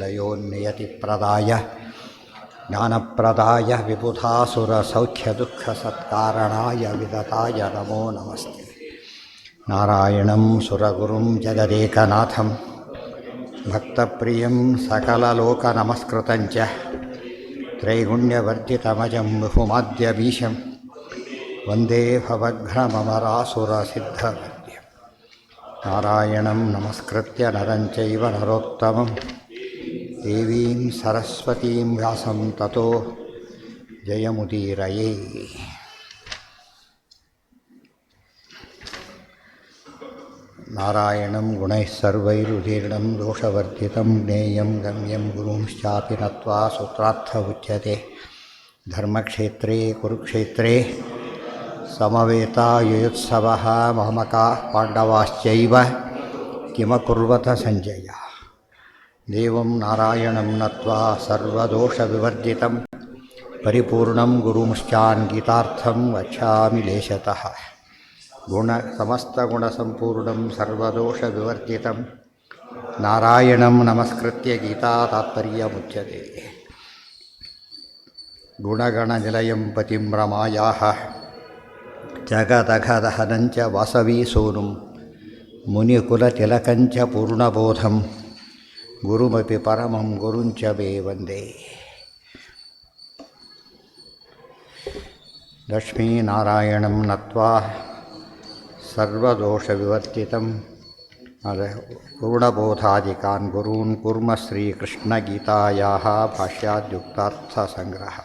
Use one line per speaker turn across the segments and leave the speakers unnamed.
ಲಯೋನ್ನಿಯತಿಪ್ರದಾಯ ಜ್ಞಾನಪ್ರದಾಯ ವಿಬುಧಾಸುರಸೌಖ್ಯದುಃಖಸತ್ಕಾರಣಾಯ ವಿದತಾಯ ನಮೋ ನಮಸ್ತೆ. ನಾರಾಯಣಂ ಸುರಗುರುಂ ಜಗದೇಕನಾಥಂ ಭಕ್ತಪ್ರಿಯಂ ಸಕಲಲೋಕನಮಸ್ಕೃತಂಚ ತ್ರೈಗುಣ್ಯವರ್ಜಿತಮಜಂ ಬಹುಮಾದ್ಯಮೀಶಂ ವಂದೇ ಭವಘ್ನಮರಾಸುರಸಿದ್ಧವರ್ಯಂ. ನಾರಾಯಣಂ ನಮಸ್ಕೃತ್ಯ ನರಂ ಚೈವ ನರೋತ್ತಮಂ ದೇವೀಂ ಸರಸ್ವತೀಂ ವ್ಯಾಸಂ ತತೋ ಜಯಮುದೀರಯೇ. ನಾರಾಯಣಂ ಗುಣೈಃ ಸರ್ವೈರುದೀರ್ಣಂ ದೋಷವರ್ಜಿತಂ ಜ್ಞೇಯಂ ಗಮ್ಯಂ ಗುರುಂಶ್ಚಾಪಿ ನತ್ವಾ ಸೂತ್ರಾರ್ಥ ಉಚ್ಯತೆ. ಧರ್ಮಕ್ಷೇತ್ರೇ ಕುರುಕ್ಷೇತ್ರೇ ಸಮವೇತಾಯುಯುತ್ಸವಃ ಮಾಮಕಾಃ ಪಾಂಡವಾಶ್ಚೈವ ಕಿಮಕುರ್ವತ ಸಂಜಯ. ದೇವಂ ನಾರಾಯಣಂ ನತ್ವಾ ಸರ್ವದೋಷವಿವರ್ಜಿತಂ ಪರಿಪೂರ್ಣಂ ಗುರುಂಶ್ಚಾನ್ ಗೀತಾರ್ಥಂ ವಕ್ಷ್ಯಾಮಿ ಲೇಶತಃ. ಸಮಸ್ತಗುಣಸಂಪೂರ್ಣಂ ಸರ್ವದೋಷವಿವರ್ಜಿತಂ ನಾರಾಯಣಂ ನಮಸ್ಕೃತ್ಯ ಗೀತಾ ತಾತ್ಪರ್ಯಮುಚ್ಯತೆ. ಗುಣಗಣನಿಲಯಂ ಪತಿಂ ರಮಾಯಾಃ ಜಗದಘದಹನಂಚ ವಾಸವೀಸೂನುಂ ಮುನಿಕುಲತಿಲಕಂಚ ಪೂರ್ಣಬೋಧಂ ಗುರುಮಪಿ ಪರಮಂ ಗುರುಂಚ ಮೇ ವಂದೇ. ಲಕ್ಷ್ಮೀನಾರಾಯಣಂ ನತ್ವಾ ಸರ್ವದೋಷವಿವರ್ಜಿತಂ ಪೂರ್ಣಬೋಧಾದಿಕಾನ್ ಗುರೂನ್ ಕುರ್ಮ ಶ್ರೀಕೃಷ್ಣಗೀತಾಯಾಃ ಭಾಷ್ಯಾದ್ಯುಕ್ತಾರ್ಥ ಸಂಗ್ರಹ.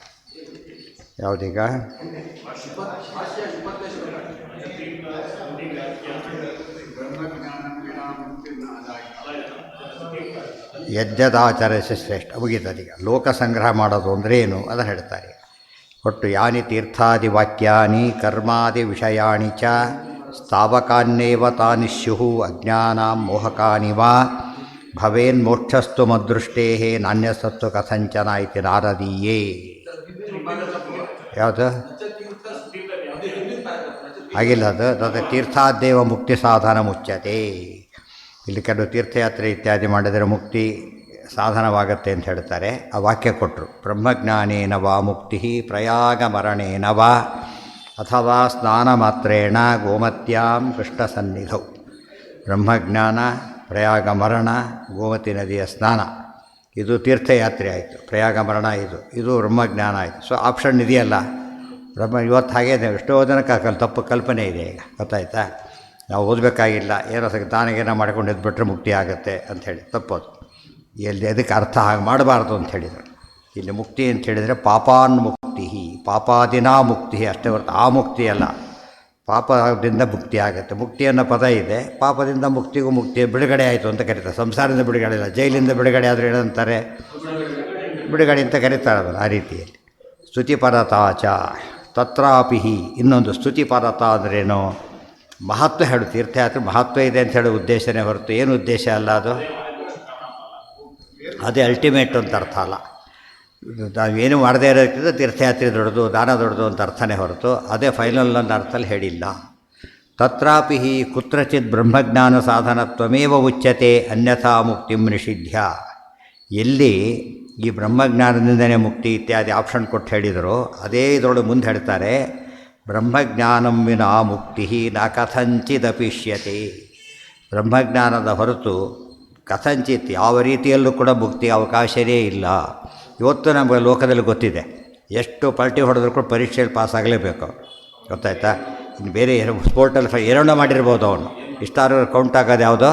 ಯಾವುದೀಗ? ಯಜ್ಞದಾಚರಿಸಿ ಶ್ರೇಷ್ಠ ಮುಗಿತದೀಗ. ಲೋಕ ಸಂಗ್ರಹ ಮಾಡೋದು ಅಂದರೆ ಏನು ಅದನ್ನು ಹೇಳ್ತಾರೆ. ಒಟ್ಟು ಯಾನಿ ತೀರ್ಥಾದಿ ವಾಕ್ಯಾನಿ ಕರ್ಮಾದಿ ವಿಷಯಾಣಿ ಚ ಸ್ಥಾವಕಾನ್ನೇವ ತಾನಿ ಸ್ಯುಃ ಅಜ್ಞಾನಾಂ ಮೋಹಕಾನಿ ವಾ ಭವೇನ್ಮೋಕ್ಷಸ್ತು ಮದೃಷ್ಟೇ ನಾಣ್ಯಸತ್ವ ಕಥಂಚನ ಇತಿ ನಾರದೀಯೇ. ಯಾವುದು ಆಗಿಲ್ಲ ಅದು ತದ ತೀರ್ಥಾದ್ದೇವ ಮುಕ್ತಿ ಸಾಧನ ಮುಚ್ಯತೆ. ಇಲ್ಲಿ ಕೆಲವು ತೀರ್ಥಯಾತ್ರೆ ಇತ್ಯಾದಿ ಮಾಡಿದರೆ ಮುಕ್ತಿ ಸಾಧನವಾಗತ್ತೆ ಅಂತ ಹೇಳ್ತಾರೆ. ಆ ವಾಕ್ಯ ಕೊಟ್ಟರು. ಬ್ರಹ್ಮಜ್ಞಾನೇನ ವಾ ಮುಕ್ತಿ ಪ್ರಯಾಗ ಮರಣೇನ ವಾ ಅಥವಾ ಸ್ನಾನ ಮಾತ್ರೇಣ ಗೋಮತ್ಯಾಂ ಕೃಷ್ಣಸನ್ನಿಧೌ. ಬ್ರಹ್ಮಜ್ಞಾನ, ಪ್ರಯಾಗ ಮರಣ, ಗೋಮತಿ ನದಿಯ ಸ್ನಾನ, ಇದು ತೀರ್ಥಯಾತ್ರೆ ಆಯಿತು. ಪ್ರಯಾಗ ಮರಣ ಇದು ಬ್ರಹ್ಮಜ್ಞಾನ ಆಯಿತು. ಸೊ ಆಪ್ಷನ್ ಇದೆಯಲ್ಲ ಇವತ್ತು ಹಾಗೆ ಎಷ್ಟೋ ಜನಕ್ಕೆ ತಪ್ಪು ಕಲ್ಪನೆ ಇದೆ. ಈಗ ಗೊತ್ತಾಯ್ತಾ? ನಾವು ಓದಬೇಕಾಗಿಲ್ಲ, ಏನೋ ತಾನಿಗೇನೋ ಮಾಡ್ಕೊಂಡು ಎದ್ಬಿಟ್ರೆ ಮುಕ್ತಿ ಆಗುತ್ತೆ ಅಂಥೇಳಿ ತಪ್ಪೋದು. ಎಲ್ಲಿ ಅದಕ್ಕೆ ಅರ್ಥ ಹಾಗೆ ಮಾಡಬಾರ್ದು ಅಂತ ಹೇಳಿದರು. ಇಲ್ಲಿ ಮುಕ್ತಿ ಅಂತ ಹೇಳಿದರೆ ಪಾಪಾನ್ ಮುಕ್ತಿ, ಪಾಪಾದಿನಾ ಮುಕ್ತಿ ಅಷ್ಟೇ ಹೊರತು ಆ ಮುಕ್ತಿ ಅಲ್ಲ. ಪಾಪದಿಂದ ಮುಕ್ತಿ ಆಗುತ್ತೆ. ಮುಕ್ತಿ ಅನ್ನೋ ಪದ ಇದೆ. ಪಾಪದಿಂದ ಮುಕ್ತಿಗೂ ಮುಕ್ತಿ ಬಿಡುಗಡೆ ಆಯಿತು ಅಂತ ಕರೀತಾರೆ. ಸಂಸಾರದಿಂದ ಬಿಡುಗಡೆ ಇಲ್ಲ, ಜೈಲಿಂದ ಬಿಡುಗಡೆ ಆದರೆ ಏನಂತಾರೆ? ಬಿಡುಗಡೆ ಅಂತ ಕರೀತಾರೆ ಅದನ್ನು. ಆ ರೀತಿಯಲ್ಲಿ ಸ್ತುತಿಪರತಾಚ ತತ್ರಾಪಿ. ಇನ್ನೊಂದು ಸ್ತುತಿಪರತ ಅಂದ್ರೇನು? ಮಹತ್ವ ಹೇಳು. ತೀರ್ಥಯಾತ್ರೆ ಮಹತ್ವ ಇದೆ ಅಂತ ಹೇಳೋ ಉದ್ದೇಶನೇ ಹೊರತು ಏನು ಉದ್ದೇಶ ಅಲ್ಲ ಅದು. ಅದೇ ಅಲ್ಟಿಮೇಟ್ ಅಂತ ಅರ್ಥ ಅಲ್ಲ. ನಾವೇನು ಮಾಡದೇ ಇರೋದಕ್ಕಿಂತ ತೀರ್ಥಯಾತ್ರೆ ದೊಡ್ಡದು, ದಾನ ದೊಡ್ಡದು ಅಂತ ಅರ್ಥನೇ ಹೊರತು ಅದೇ ಫೈನಲ್ ಅನ್ನೋ ಅರ್ಥದಲ್ಲಿ ಹೇಳಿಲ್ಲ. ತತ್ರಾಪಿ ಕುತ್ರಚಿತ್ ಬ್ರಹ್ಮಜ್ಞಾನ ಸಾಧನತ್ವಮೇವ ಉಚ್ಯತೆ ಅನ್ಯಥಾ ಮುಕ್ತಿಂ ನಿಷಿಧ್ಯ. ಎಲ್ಲಿ ಈ ಬ್ರಹ್ಮಜ್ಞಾನದಿಂದನೇ ಮುಕ್ತಿ ಇತ್ಯಾದಿ ಆಪ್ಷನ್ ಕೊಟ್ಟು ಹೇಳಿದರು, ಅದೇ ಇದರೊಳಗೆ ಮುಂದೆ ಹೇಳ್ತಾರೆ ಬ್ರಹ್ಮಜ್ಞಾನಂ ವಿನಾ ಮುಕ್ತಿ ನ ಕಥಂಚಿದಪಿಷ್ಯತೆ. ಬ್ರಹ್ಮಜ್ಞಾನದ ಹೊರತು ಕಥಂಚಿತ್ ಯಾವ ರೀತಿಯಲ್ಲೂ ಕೂಡ ಮುಕ್ತಿ ಅವಕಾಶವೇ ಇಲ್ಲ. ಇವತ್ತು ನಮಗೆ ಲೋಕದಲ್ಲಿ ಗೊತ್ತಿದೆ, ಎಷ್ಟು ಪಲ್ಟಿ ಹೊಡೆದ್ರು ಕೂಡ ಪರೀಕ್ಷೆಯಲ್ಲಿ ಪಾಸ್ ಆಗಲೇಬೇಕು. ಗೊತ್ತಾಯ್ತಾ? ಇನ್ನು ಬೇರೆ ಸ್ಪೋರ್ಟಲ್ಲಿ ಏನೋ ಮಾಡಿರ್ಬೋದು ಅವನು, ಇಷ್ಟಾರು ಕೌಂಟ್ ಆಗೋದು ಯಾವುದೋ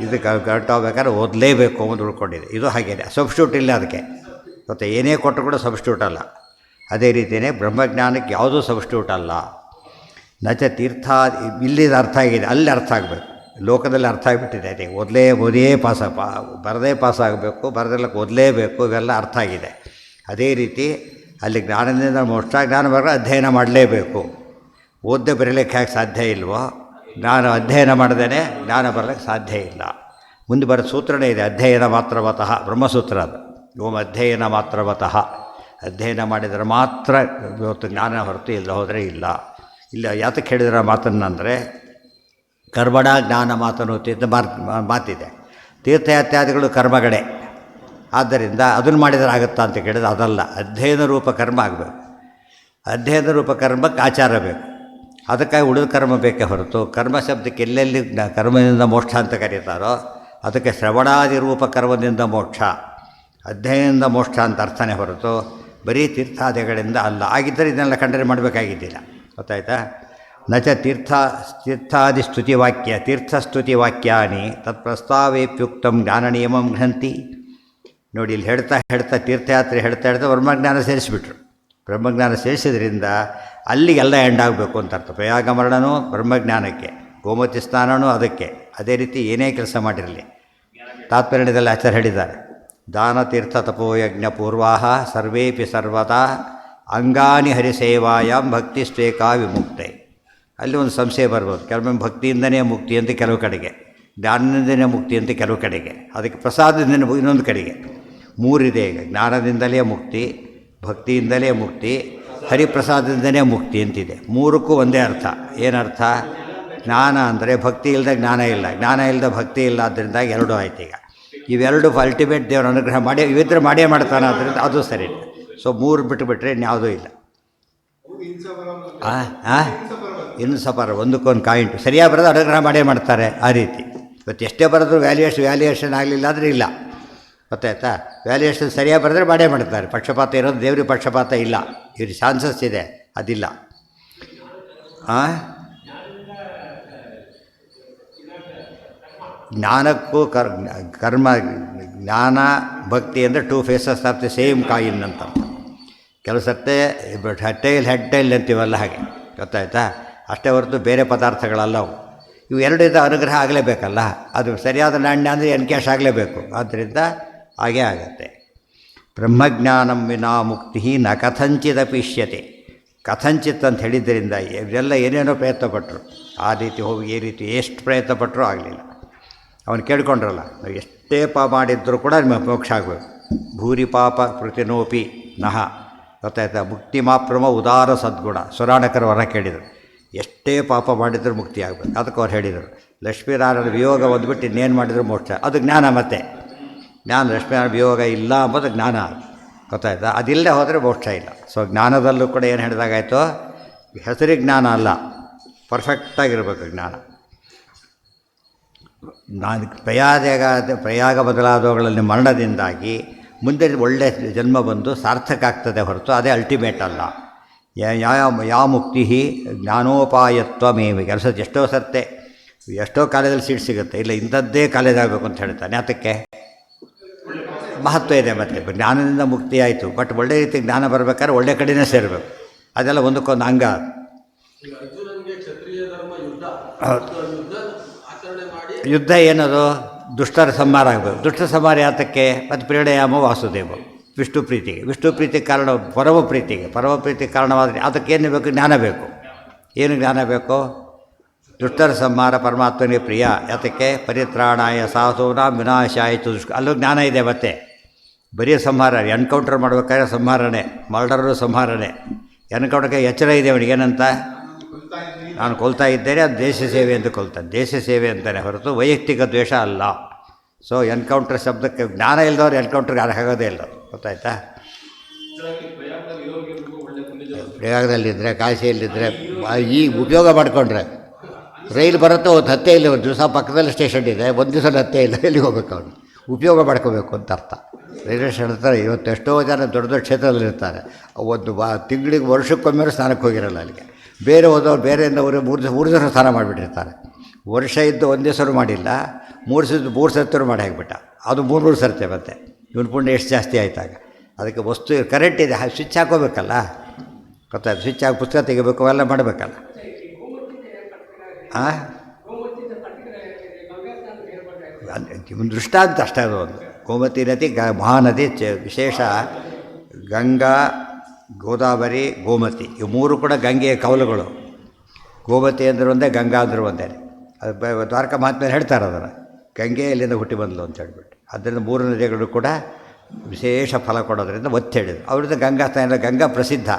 ಇದಕ್ಕೆ ಕರೆಕ್ಟ್ ಆಗಬೇಕಾದ್ರೆ ಓದಲೇಬೇಕು ಅಂತ ಉಳ್ಕೊಂಡಿದೆ. ಇದು ಹಾಗೇನೆ, ಸಬ್ಸ್ಟ್ಯೂಟ್ ಇಲ್ಲ ಅದಕ್ಕೆ. ಗೊತ್ತಾ? ಏನೇ ಕೊಟ್ಟರು ಕೂಡ ಸಬ್ಸ್ಟ್ಯೂಟ್ ಅಲ್ಲ. ಅದೇ ರೀತಿಯೇ ಬ್ರಹ್ಮಜ್ಞಾನಕ್ಕೆ ಯಾವುದೂ ಸಬ್ಸ್ಟ್ಯೂಟ್ ಅಲ್ಲ. ನಚ ತೀರ್ಥ ಇಲ್ಲಿದು ಅರ್ಥ ಆಗಿದೆ, ಅಲ್ಲಿ ಅರ್ಥ ಆಗಬೇಕು. ಲೋಕದಲ್ಲಿ ಅರ್ಥ ಆಗಿಬಿಟ್ಟಿದೆ. ಅದೇ ಓದೇ ಬರದೇ ಪಾಸಾಗಬೇಕು, ಬರದೆಲ್ಲಕ್ಕೆ ಓದಲೇಬೇಕು, ಇವೆಲ್ಲ ಅರ್ಥ ಆಗಿದೆ. ಅದೇ ರೀತಿ ಅಲ್ಲಿ ಜ್ಞಾನದಿಂದ ಮೋಕ್ಷ ಜ್ಞಾನ ಬರೋ ಅಧ್ಯಯನ ಮಾಡಲೇಬೇಕು. ಓದದೆ ಬರೀಲಿಕ್ಕೆ ಹೇಗೆ ಸಾಧ್ಯ ಇಲ್ವೋ, ಅಧ್ಯಯನ ಮಾಡ್ದೇ ಜ್ಞಾನ ಬರಲಿಕ್ಕೆ ಸಾಧ್ಯ ಇಲ್ಲ. ಮುಂದೆ ಬರೋ ಸೂತ್ರನೇ ಇದೆ, ಅಧ್ಯಯನ ಮಾತ್ರವತಃ. ಬ್ರಹ್ಮಸೂತ್ರ ಅದು. ಓಂ ಅಧ್ಯಯನ ಮಾತ್ರವತಃ. ಅಧ್ಯಯನ ಮಾಡಿದರೆ ಮಾತ್ರ ಇವತ್ತು ಜ್ಞಾನ ಹೊರತು ಇಲ್ಲ ಹೋದರೆ ಇಲ್ಲ. ಇಲ್ಲ ಯಾತಕ್ಕೆ ಹೇಳಿದ್ರೆ ಮಾತನ್ನಂದರೆ ಕರ್ಮಣ ಜ್ಞಾನ ಮಾತನುತಿ ಅಂತ ಮಾತಿದೆ. ತೀರ್ಥಯಾತ್ರಾದಿಗಳು ಕರ್ಮಗಳೇ. ಆದ್ದರಿಂದ ಅದನ್ನು ಮಾಡಿದರೆ ಆಗುತ್ತಾ ಅಂತ ಕೇಳಿದ್ರೆ ಅದಲ್ಲ. ಅಧ್ಯಯನ ರೂಪ ಕರ್ಮ ಆಗಬೇಕು. ಅಧ್ಯಯನ ರೂಪ ಕರ್ಮಕ್ಕೆ ಆಚಾರ ಬೇಕು. ಅದಕ್ಕಾಗಿ ಉಳಿದ ಕರ್ಮ ಬೇಕೇ ಹೊರತು ಕರ್ಮ ಶಬ್ದಕ್ಕೆ ಎಲ್ಲೆಲ್ಲಿ ಕರ್ಮದಿಂದ ಮೋಕ್ಷ ಅಂತ ಕರೀತಾರೋ ಅದಕ್ಕೆ ಶ್ರವಣಾದಿ ರೂಪ ಕರ್ಮದಿಂದ ಮೋಕ್ಷ, ಅಧ್ಯಯನದಿಂದ ಮೋಕ್ಷ ಅಂತ ಅರ್ಥನೇ ಹೊರತು ಬರೀ ತೀರ್ಥಾದಿಗಳಿಂದ ಅಲ್ಲ. ಆಗಿದ್ದರೆ ಇದನ್ನೆಲ್ಲ ಖಂಡನೆ ಮಾಡಬೇಕಾಗಿದ್ದಿಲ್ಲ. ಗೊತ್ತಾಯ್ತಾ? ನಚ ತೀರ್ಥಾದಿ ಸ್ತುತಿವಾಕ್ಯ ತೀರ್ಥಸ್ತುತಿವಾಕ್ಯಾನಿ ತತ್ಪ್ರಸ್ತಾವೇಪ್ಯುಕ್ತಂ ಜ್ಞಾನನಿಯಮಂ ಘ್ನಂತಿ. ನೋಡಿ, ಇಲ್ಲಿ ಹೇಳ್ತಾ ತೀರ್ಥಯಾತ್ರೆ ಹೇಳ್ತಾ ಬ್ರಹ್ಮಜ್ಞಾನ ಸೇರಿಸಿಬಿಟ್ರು. ಬ್ರಹ್ಮಜ್ಞಾನ ಸೇರಿಸಿದ್ರಿಂದ ಅಲ್ಲಿಗೆಲ್ಲ ಎಂಡ್ ಆಗಬೇಕು ಅಂತ ಅರ್ಥ. ಪ್ರಯಾಗ ಮರಣನೂ ಬ್ರಹ್ಮಜ್ಞಾನಕ್ಕೆ, ಗೋಮತಿ ಸ್ನಾನನೂ ಅದಕ್ಕೆ. ಅದೇ ರೀತಿ ಏನೇ ಕೆಲಸ ಮಾಡಿರಲಿ ತಾತ್ಪರ್ಯದಲ್ಲಿ ಆಚಾರ್ಯ ಹೇಳಿದ್ದಾರೆ, ದಾನ ತೀರ್ಥ ತಪೋಯಜ್ಞ ಪೂರ್ವಾಹ ಸರ್ವೇಪಿ ಸರ್ವತಾ ಅಂಗಾನಿ ಹರಿಸೇವಾಯಾಂ ಭಕ್ತಿ ಸ್ವೇಕಾ ವಿಮುಕ್ತೆ. ಅಲ್ಲಿ ಒಂದು ಸಂಶಯ ಬರ್ಬೋದು. ಕೆಲವೊಮ್ಮೆ ಭಕ್ತಿಯಿಂದನೇ ಮುಕ್ತಿ ಅಂತ ಕೆಲವು ಕಡೆಗೆ, ಜ್ಞಾನದಿಂದನೇ ಮುಕ್ತಿ ಅಂತ ಕೆಲವು ಕಡೆಗೆ, ಅದಕ್ಕೆ ಪ್ರಸಾದದಿಂದ ಇನ್ನೊಂದು ಕಡೆಗೆ. ಮೂರಿದೆ ಈಗ. ಜ್ಞಾನದಿಂದಲೇ ಮುಕ್ತಿ, ಭಕ್ತಿಯಿಂದಲೇ ಮುಕ್ತಿ, ಹರಿಪ್ರಸಾದದಿಂದನೇ ಮುಕ್ತಿ ಅಂತಿದೆ. ಮೂರಕ್ಕೂ ಒಂದೇ ಅರ್ಥ. ಏನರ್ಥ? ಜ್ಞಾನ ಅಂದರೆ ಭಕ್ತಿ ಇಲ್ಲದೆ ಜ್ಞಾನ ಇಲ್ಲ, ಜ್ಞಾನ ಇಲ್ಲದೆ ಭಕ್ತಿ ಇಲ್ಲ. ಆದ್ದರಿಂದ ಎರಡೂ ಆಯ್ತು. ಈಗ ಇವೆರಡು ಅಲ್ಟಿಮೇಟ್ ದೇವರ ಅನುಗ್ರಹ ಮಾಡಿ ಇವಿದ್ರೆ ಮಾಡೇ ಮಾಡ್ತಾನೆ. ಆದ್ದರಿಂದ ಅದು ಸರಿ. ಸೊ ಮೂರು ಬಿಟ್ಟುಬಿಟ್ರೆ ಇನ್ಯಾವುದೂ ಇಲ್ಲ. ಇನ್ನು ಸಪರ ಒಂದಕ್ಕೊಂದು ಕಾಯಿಂಟು ಸರಿಯಾಗಿ ಬರೋದು ಅನುಗ್ರಹ ಮಾಡೇ ಮಾಡ್ತಾರೆ. ಆ ರೀತಿ ಇವತ್ತು ಎಷ್ಟೇ ಬರೋದು ವ್ಯಾಲ್ಯೂಯೇಷನ್ ಆಗಲಿಲ್ಲ ಅಂದರೆ ಇಲ್ಲ. ಗೊತ್ತಾಯ್ತಾ? ವ್ಯಾಲ್ಯೂಯೇಷನ್ ಸರಿಯಾಗಿ ಬರೆದ್ರೆ ಮಾಡೇ ಮಾಡ್ತಾರೆ. ಪಕ್ಷಪಾತ ಇರೋದು ದೇವ್ರಿಗೆ ಪಕ್ಷಪಾತ ಇಲ್ಲ. ಇವ್ರಿಗೆ ಚಾನ್ಸಸ್ ಇದೆ, ಅದಿಲ್ಲ. ಜ್ಞಾನಕ್ಕೂ ಕರ್ಮ, ಜ್ಞಾನ ಭಕ್ತಿ ಅಂದರೆ two faces of the same coin ಅಂತ. ಕೆಲವು ಸರ್ತೆ ಹೆಡ್ ಅಂತೀವಲ್ಲ ಹಾಗೆ. ಗೊತ್ತಾಯ್ತಾ? ಅಷ್ಟೇ ಹೊರತು ಬೇರೆ ಪದಾರ್ಥಗಳಲ್ಲವು. ಇವು ಎರಡರಿಂದ ಅನುಗ್ರಹ ಆಗಲೇಬೇಕಲ್ಲ. ಅದು ಸರಿಯಾದ ನಾಣ್ಯ ಅಂದರೆ ಎನ್ಕ್ಯಾಶ್ ಆಗಲೇಬೇಕು. ಆದ್ದರಿಂದ ಹಾಗೇ ಆಗತ್ತೆ. ಬ್ರಹ್ಮಜ್ಞಾನಂ ವಿನಾ ಮುಕ್ತಿ ನ ಕಥಂಚಿದಪಿಷ್ಯತೆ. ಕಥಂಚಿತ್ ಅಂತ ಹೇಳಿದ್ದರಿಂದ ಇವರೆಲ್ಲ ಏನೇನೋ ಪ್ರಯತ್ನ ಪಟ್ಟರು. ಆ ರೀತಿ ಹೋಗಿ ಈ ರೀತಿ ಎಷ್ಟು ಪ್ರಯತ್ನ ಪಟ್ಟರೂ ಆಗಲಿಲ್ಲ. ಅವನು ಕೇಳ್ಕೊಂಡ್ರಲ್ಲ, ನಾವು ಎಷ್ಟೇ ಪಾಪ ಮಾಡಿದ್ರೂ ಕೂಡ ನಿಮಗೆ ಮೋಕ್ಷ ಆಗಬೇಕು. ಭೂರಿ ಪಾಪ ಕೃತಿನೋಪಿ ನಹ. ಗೊತ್ತಾಯ್ತಾ? ಮುಕ್ತಿ ಮಾಪ್ರಮ ಉದಾರ ಸದ್ಗುಣ. ಸುರಾಣಕರು ವರ ಕೇಳಿದರು, ಎಷ್ಟೇ ಪಾಪ ಮಾಡಿದರೂ ಮುಕ್ತಿ ಆಗಬೇಕು. ಅದಕ್ಕೆ ಅವ್ರು ಹೇಳಿದರು, ಲಕ್ಷ್ಮೀನಾರಾಯಣ ವಿಯೋಗ ಒಂದ್ಬಿಟ್ಟು ಇನ್ನೇನು ಮಾಡಿದ್ರು ಮೋಕ್ಷ. ಅದು ಜ್ಞಾನ. ಮತ್ತು ಜ್ಞಾನ ಲಕ್ಷ್ಮೀನಾರಾಯಣ ವಿಯೋಗ ಇಲ್ಲ ಅಂಬೋದು ಜ್ಞಾನ. ಗೊತ್ತಾಯ್ತಾ? ಅದಿಲ್ಲದೆ ಹೋದರೆ ಮೋಕ್ಷ ಇಲ್ಲ. ಸೊ ಜ್ಞಾನದಲ್ಲೂ ಕೂಡ ಏನು ಹೇಳಿದಾಗಾಯಿತು, ಹೆಸರಿಗೆ ಜ್ಞಾನ ಅಲ್ಲ, ಪರ್ಫೆಕ್ಟಾಗಿರಬೇಕು ಜ್ಞಾನ. ಪ್ರಯಾಗ ಮೊದಲಾದವುಗಳಲ್ಲಿ ಮರಣದಿಂದಾಗಿ ಮುಂದೆ ಒಳ್ಳೆಯ ಜನ್ಮ ಬಂದು ಸಾರ್ಥಕ ಆಗ್ತದೆ ಹೊರತು ಅದೇ ಅಲ್ಟಿಮೇಟ್ ಅಲ್ಲ. ಯಾವ ಮುಕ್ತಿ ಜ್ಞಾನೋಪಾಯತ್ವಮೇವಿ. ಕೆಲಸದ ಎಷ್ಟೋ ಕಾಲೇಜಲ್ಲಿ ಸೀಟ್ ಸಿಗುತ್ತೆ, ಇಲ್ಲ ಇಂಥದ್ದೇ ಕಾಲೇಜ್ ಆಗಬೇಕು ಅಂತ ಹೇಳ್ತಾನೆ. ಅದಕ್ಕೆ ಮಹತ್ವ ಇದೆ. ಮತ್ತು ಜ್ಞಾನದಿಂದ ಮುಕ್ತಿ ಆಯಿತು, ಬಟ್ ಒಳ್ಳೆ ರೀತಿ ಜ್ಞಾನ ಬರಬೇಕಾದ್ರೆ ಒಳ್ಳೆ ಕಡೆಯೇ ಸೇರಬೇಕು. ಅದೆಲ್ಲ ಒಂದಕ್ಕೊಂದು ಅಂಗ. ಯುದ್ಧ ಏನದು? ದುಷ್ಟರ ಸಂಹಾರ ಆಗಬೇಕು. ದುಷ್ಟ ಸಂಹಾರ ಯಾತಕ್ಕೆ? ಮತ್ತು ಪ್ರೇಣಯಾಮ ವಾಸುದೇವ, ವಿಷ್ಣು ಪ್ರೀತಿಗೆ. ವಿಷ್ಣು ಪ್ರೀತಿಗೆ ಕಾರಣ ಪರಮ ಪ್ರೀತಿಗೆ ಕಾರಣವಾದರೆ ಅದಕ್ಕೇನು ಬೇಕು? ಜ್ಞಾನ ಬೇಕು. ಏನು ಜ್ಞಾನ ಬೇಕು? ದುಷ್ಟರ ಸಂಹಾರ ಪರಮಾತ್ಮನಿಗೆ ಪ್ರಿಯ. ಯಾತಕ್ಕೆ? ಪರಿತ್ರಾಣಾಯ ಸಾಧೂನಾಂ ವಿನಾಶಾಯ ಚ ದುಷ್ಕ. ಅಲ್ಲೂ ಜ್ಞಾನ ಇದೆ. ಮತ್ತೆ ಬರೀ ಸಂಹಾರ, ಎನ್ಕೌಂಟರ್ ಮಾಡಬೇಕಾದ್ರೆ ಸಂಹಾರನೇ, ಮರ್ಡರು ಸಂಹಾರನೇ. ಎನ್ಕೌಂಟರ್ಗೆ ಎಚ್ಚರ ಇದೆ ಅವನಿಗೆ. ಏನಂತ? ನಾನು ಕೊಲ್ತಾ ಇದ್ದೇನೆ, ಅದು ದೇಶ ಸೇವೆ ಅಂತ ಕೊಲ್ತಾನೆ. ದೇಶ ಸೇವೆ ಅಂತಾನೆ ಹೊರತು ವೈಯಕ್ತಿಕ ದ್ವೇಷ ಅಲ್ಲ. ಸೊ ಎನ್ಕೌಂಟರ್ ಶಬ್ದಕ್ಕೆ ಜ್ಞಾನ ಇಲ್ಲದವ್ರು ಎನ್ಕೌಂಟರ್ಗೆ ಆಗೋದೇ ಇಲ್ಲ. ಗೊತ್ತಾಯ್ತಾ? ಪ್ರಯಾಗದಲ್ಲಿದ್ದರೆ, ಕಾಶಿಯಲ್ಲಿದ್ದರೆ ಈ ಉಪಯೋಗ ಮಾಡಿಕೊಂಡ್ರೆ ರೈಲು ಬರುತ್ತೆ, ಒಂದು ಹತ್ತೇ ಇಲ್ಲ. ಒಂದು ದಿವಸ ಪಕ್ಕದಲ್ಲಿ ಸ್ಟೇಷನ್ ಇದೆ, ಒಂದು ದಿವಸ ಹತ್ತೇ ಇಲ್ಲ. ಎಲ್ಲಿಗೆ ಹೋಗ್ಬೇಕು? ಅವನು ಉಪಯೋಗ ಮಾಡ್ಕೋಬೇಕು ಅಂತ ಅರ್ಥ. ರೈಲ್ವೆ ಸ್ಟೇಷನ್ ಇರ್ತಾರೆ. ಇವತ್ತು ಎಷ್ಟೋ ಜನ ದೊಡ್ಡ ದೊಡ್ಡ ಕ್ಷೇತ್ರದಲ್ಲಿರ್ತಾರೆ. ಒಂದು ತಿಂಗಳಿಗೆ ವರ್ಷಕ್ಕೊಮ್ಮೆ ಸ್ನಾನಕ್ಕೆ ಹೋಗಿರಲ್ಲ ಅಲ್ಲಿಗೆ. ಬೇರೆ ಹೋದವ್ರು ಬೇರೆಯಿಂದ ಅವರು ಮೂರು ದಿವಸ ಸ್ನಾನ ಮಾಡಿಬಿಟ್ಟಿರ್ತಾರೆ. ವರ್ಷ ಇದ್ದು ಒಂದು ದಿವಸರೂ ಮಾಡಿಲ್ಲ, ಮೂರು ಸರ್ತಿಯವರು ಮಾಡಿ ಹಾಕಿಬಿಟ್ಟ. ಅದು ಮೂರು ಸರ್ತಿ. ಮತ್ತೆ ಇವನು ಪುಣ್ಯ ಎಷ್ಟು ಜಾಸ್ತಿ ಆಯ್ತಾಗ. ಅದಕ್ಕೆ ವಸ್ತು ಕರೆಂಟ್ ಇದೆ, ಸ್ವಿಚ್ ಹಾಕೋಬೇಕಲ್ಲ. ಗೊತ್ತಾಯ್ತು? ಸ್ವಿಚ್ ಹಾಕಿ ಪುಸ್ತಕ ತೆಗಿಬೇಕು, ಅವೆಲ್ಲ ಮಾಡಬೇಕಲ್ಲ. ಒಂದು ದೃಷ್ಟಾಂತ ಅಷ್ಟೇ. ಅದು ಒಂದು ಗೋಮತಿ ನದಿ ಮಹಾನದಿ ವಿಶೇಷ. ಗಂಗಾ, ಗೋದಾವರಿ, ಗೋಮತಿ ಇವು ಮೂರು ಕೂಡ ಗಂಗೆಯ ಕವಲುಗಳು. ಗೋಮತಿ ಅಂದ್ರೆ ಒಂದೇ, ಗಂಗಾ ಅಂದ್ರೆ ಒಂದೇ. ಅದು ದ್ವಾರಕಾ ಮಹಾತ್ಮೆಯಲ್ಲಿ ಹೇಳ್ತಾರೆ ಅದನ್ನು, ಗಂಗೆ ಎಲ್ಲಿಂದ ಹುಟ್ಟಿ ಬಂದಳು ಅಂತ ಹೇಳ್ಬಿಟ್ಟು. ಅದರಿಂದ ಮೂರು ನದಿಗಳು ಕೂಡ ವಿಶೇಷ ಫಲ ಕೊಡೋದ್ರಿಂದ ಒತ್ತಿ ಹೇಳಿದರು. ಅವರಿಂದ ಗಂಗಾ ಪ್ರಸಿದ್ಧ.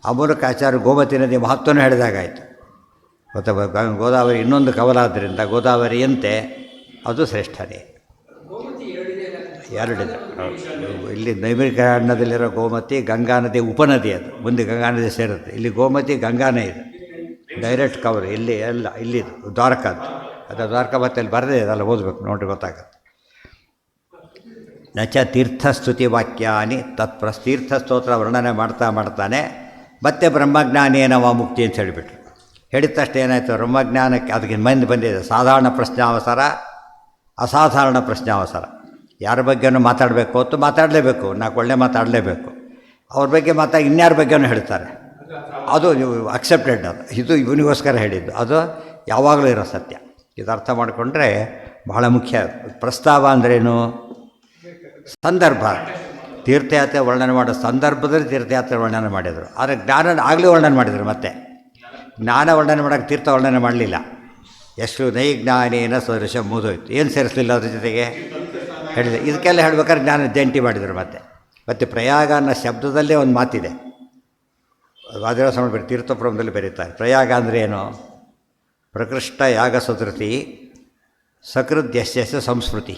ಆ ಮೂಲಕ ಆಚಾರ್ಯ ಗೋಮತಿ ನದಿ ಮಹತ್ವನೂ ಹೇಳಿದಾಗಾಯಿತು. ಮತ್ತು ಗೋದಾವರಿ ಇನ್ನೊಂದು ಕವಲಾದ್ದರಿಂದ ಗೋದಾವರಿಯಂತೆ ಅದು ಶ್ರೇಷ್ಠನೇ. ಎರಡಿದೆ. ಇಲ್ಲಿ ನೈಮಿಷಾರಣ್ಯದಲ್ಲಿರೋ ಗೋಮತಿ ಗಂಗಾ ನದಿ ಉಪನದಿ, ಅದು ಮುಂದೆ ಗಂಗಾ ನದಿ ಸೇರುತ್ತೆ. ಇಲ್ಲಿ ಗೋಮತಿ ಗಂಗಾನೇ ಇದೆ, ಡೈರೆಕ್ಟ್ ಕವರ್. ಇಲ್ಲಿ ಎಲ್ಲ ಇಲ್ಲಿದು ದ್ವಾರಕಾದ್ದು, ಅದು ದ್ವಾರಕಾ ಮತ್ತೆ ಅಲ್ಲಿ ಬರದೇ ಅದೆಲ್ಲ ಓದಬೇಕು, ನೋಡ್ರಿ ಗೊತ್ತಾಗುತ್ತೆ. ನಚ ತೀರ್ಥಸ್ತುತಿ ವಾಕ್ಯಾನಿ ತೀರ್ಥಸ್ತೋತ್ರ ವರ್ಣನೆ ಮಾಡ್ತಾನೆ. ಮತ್ತೆ ಬ್ರಹ್ಮಜ್ಞಾನೇನವ ಮುಕ್ತಿ ಅಂತ ಹೇಳಿಬಿಟ್ರು. ಹೇಳಿದ ತಕ್ಷಣ ಏನಾಯಿತು, ಬ್ರಹ್ಮಜ್ಞಾನಕ್ಕೆ ಅದಕ್ಕೆ ಮಂದಿ ಬಂದಿದೆ. ಸಾಧಾರಣ ಪ್ರಶ್ನಾವಸರ, ಅಸಾಧಾರಣ ಪ್ರಶ್ನಾವಸರ. ಯಾರ ಬಗ್ಗೆನೂ ಮಾತಾಡಬೇಕು ಹೊತ್ತು ಮಾತಾಡಲೇಬೇಕು, ನಾಲ್ಕು ಒಳ್ಳೆ ಮಾತಾಡಲೇಬೇಕು. ಅವ್ರ ಬಗ್ಗೆ ಇನ್ಯಾರ ಬಗ್ಗೆನೂ ಹೇಳ್ತಾರೆ, ಅದು ಅಕ್ಸೆಪ್ಟೆಡ್. ಅದು ಇದು ಇವನಿಗೋಸ್ಕರ ಹೇಳಿದ್ದು, ಅದು ಯಾವಾಗಲೂ ಇರೋ ಸತ್ಯ. ಇದು ಅರ್ಥ ಮಾಡಿಕೊಂಡ್ರೆ ಬಹಳ ಮುಖ್ಯ. ಪ್ರಸ್ತಾವ ಅಂದ್ರೇನು? ಸಂದರ್ಭ. ತೀರ್ಥಯಾತ್ರೆ ವರ್ಣನೆ ಮಾಡೋ ಸಂದರ್ಭದಲ್ಲಿ ತೀರ್ಥಯಾತ್ರೆ ವರ್ಣನೆ ಮಾಡಿದರು. ಆದರೆ ಜ್ಞಾನ ಆಗಲೇ ವರ್ಣನೆ ಮಾಡಿದರು. ಮತ್ತೆ ಜ್ಞಾನ ವರ್ಣನೆ ಮಾಡೋಕ್ಕೆ ತೀರ್ಥ ವರ್ಣನೆ ಮಾಡಲಿಲ್ಲ. ಎಷ್ಟು ನೈಜ್ಞಾನೇನ ಸದೃಶ ಮುಗಿದೋಯ್ತು. ಏನು ಸೇರಿಸಲಿಲ್ಲ ಅದ್ರ ಜೊತೆಗೆ ಹೇಳಿದೆ. ಇದಕ್ಕೆಲ್ಲ ಹೇಳ್ಬೇಕಾದ್ರೆ ಜ್ಞಾನ ಜಂಟಿ ಮಾಡಿದರು. ಮತ್ತು ಪ್ರಯಾಗ ಅನ್ನೋ ಶಬ್ದದಲ್ಲೇ ಒಂದು ಮಾತಿದೆ, ವಾದಿರಾಜ ಬೇರೆ ತೀರ್ಥಪ್ರಮದಲ್ಲಿ ಬರೀತಾರೆ. ಪ್ರಯಾಗ ಅಂದರೆ ಏನು? ಪ್ರಕೃಷ್ಟ ಯಾಗ ಸದೃತಿ ಸಕೃದ್ಯಸ್ಯ ಸಂಸ್ಮೃತಿ.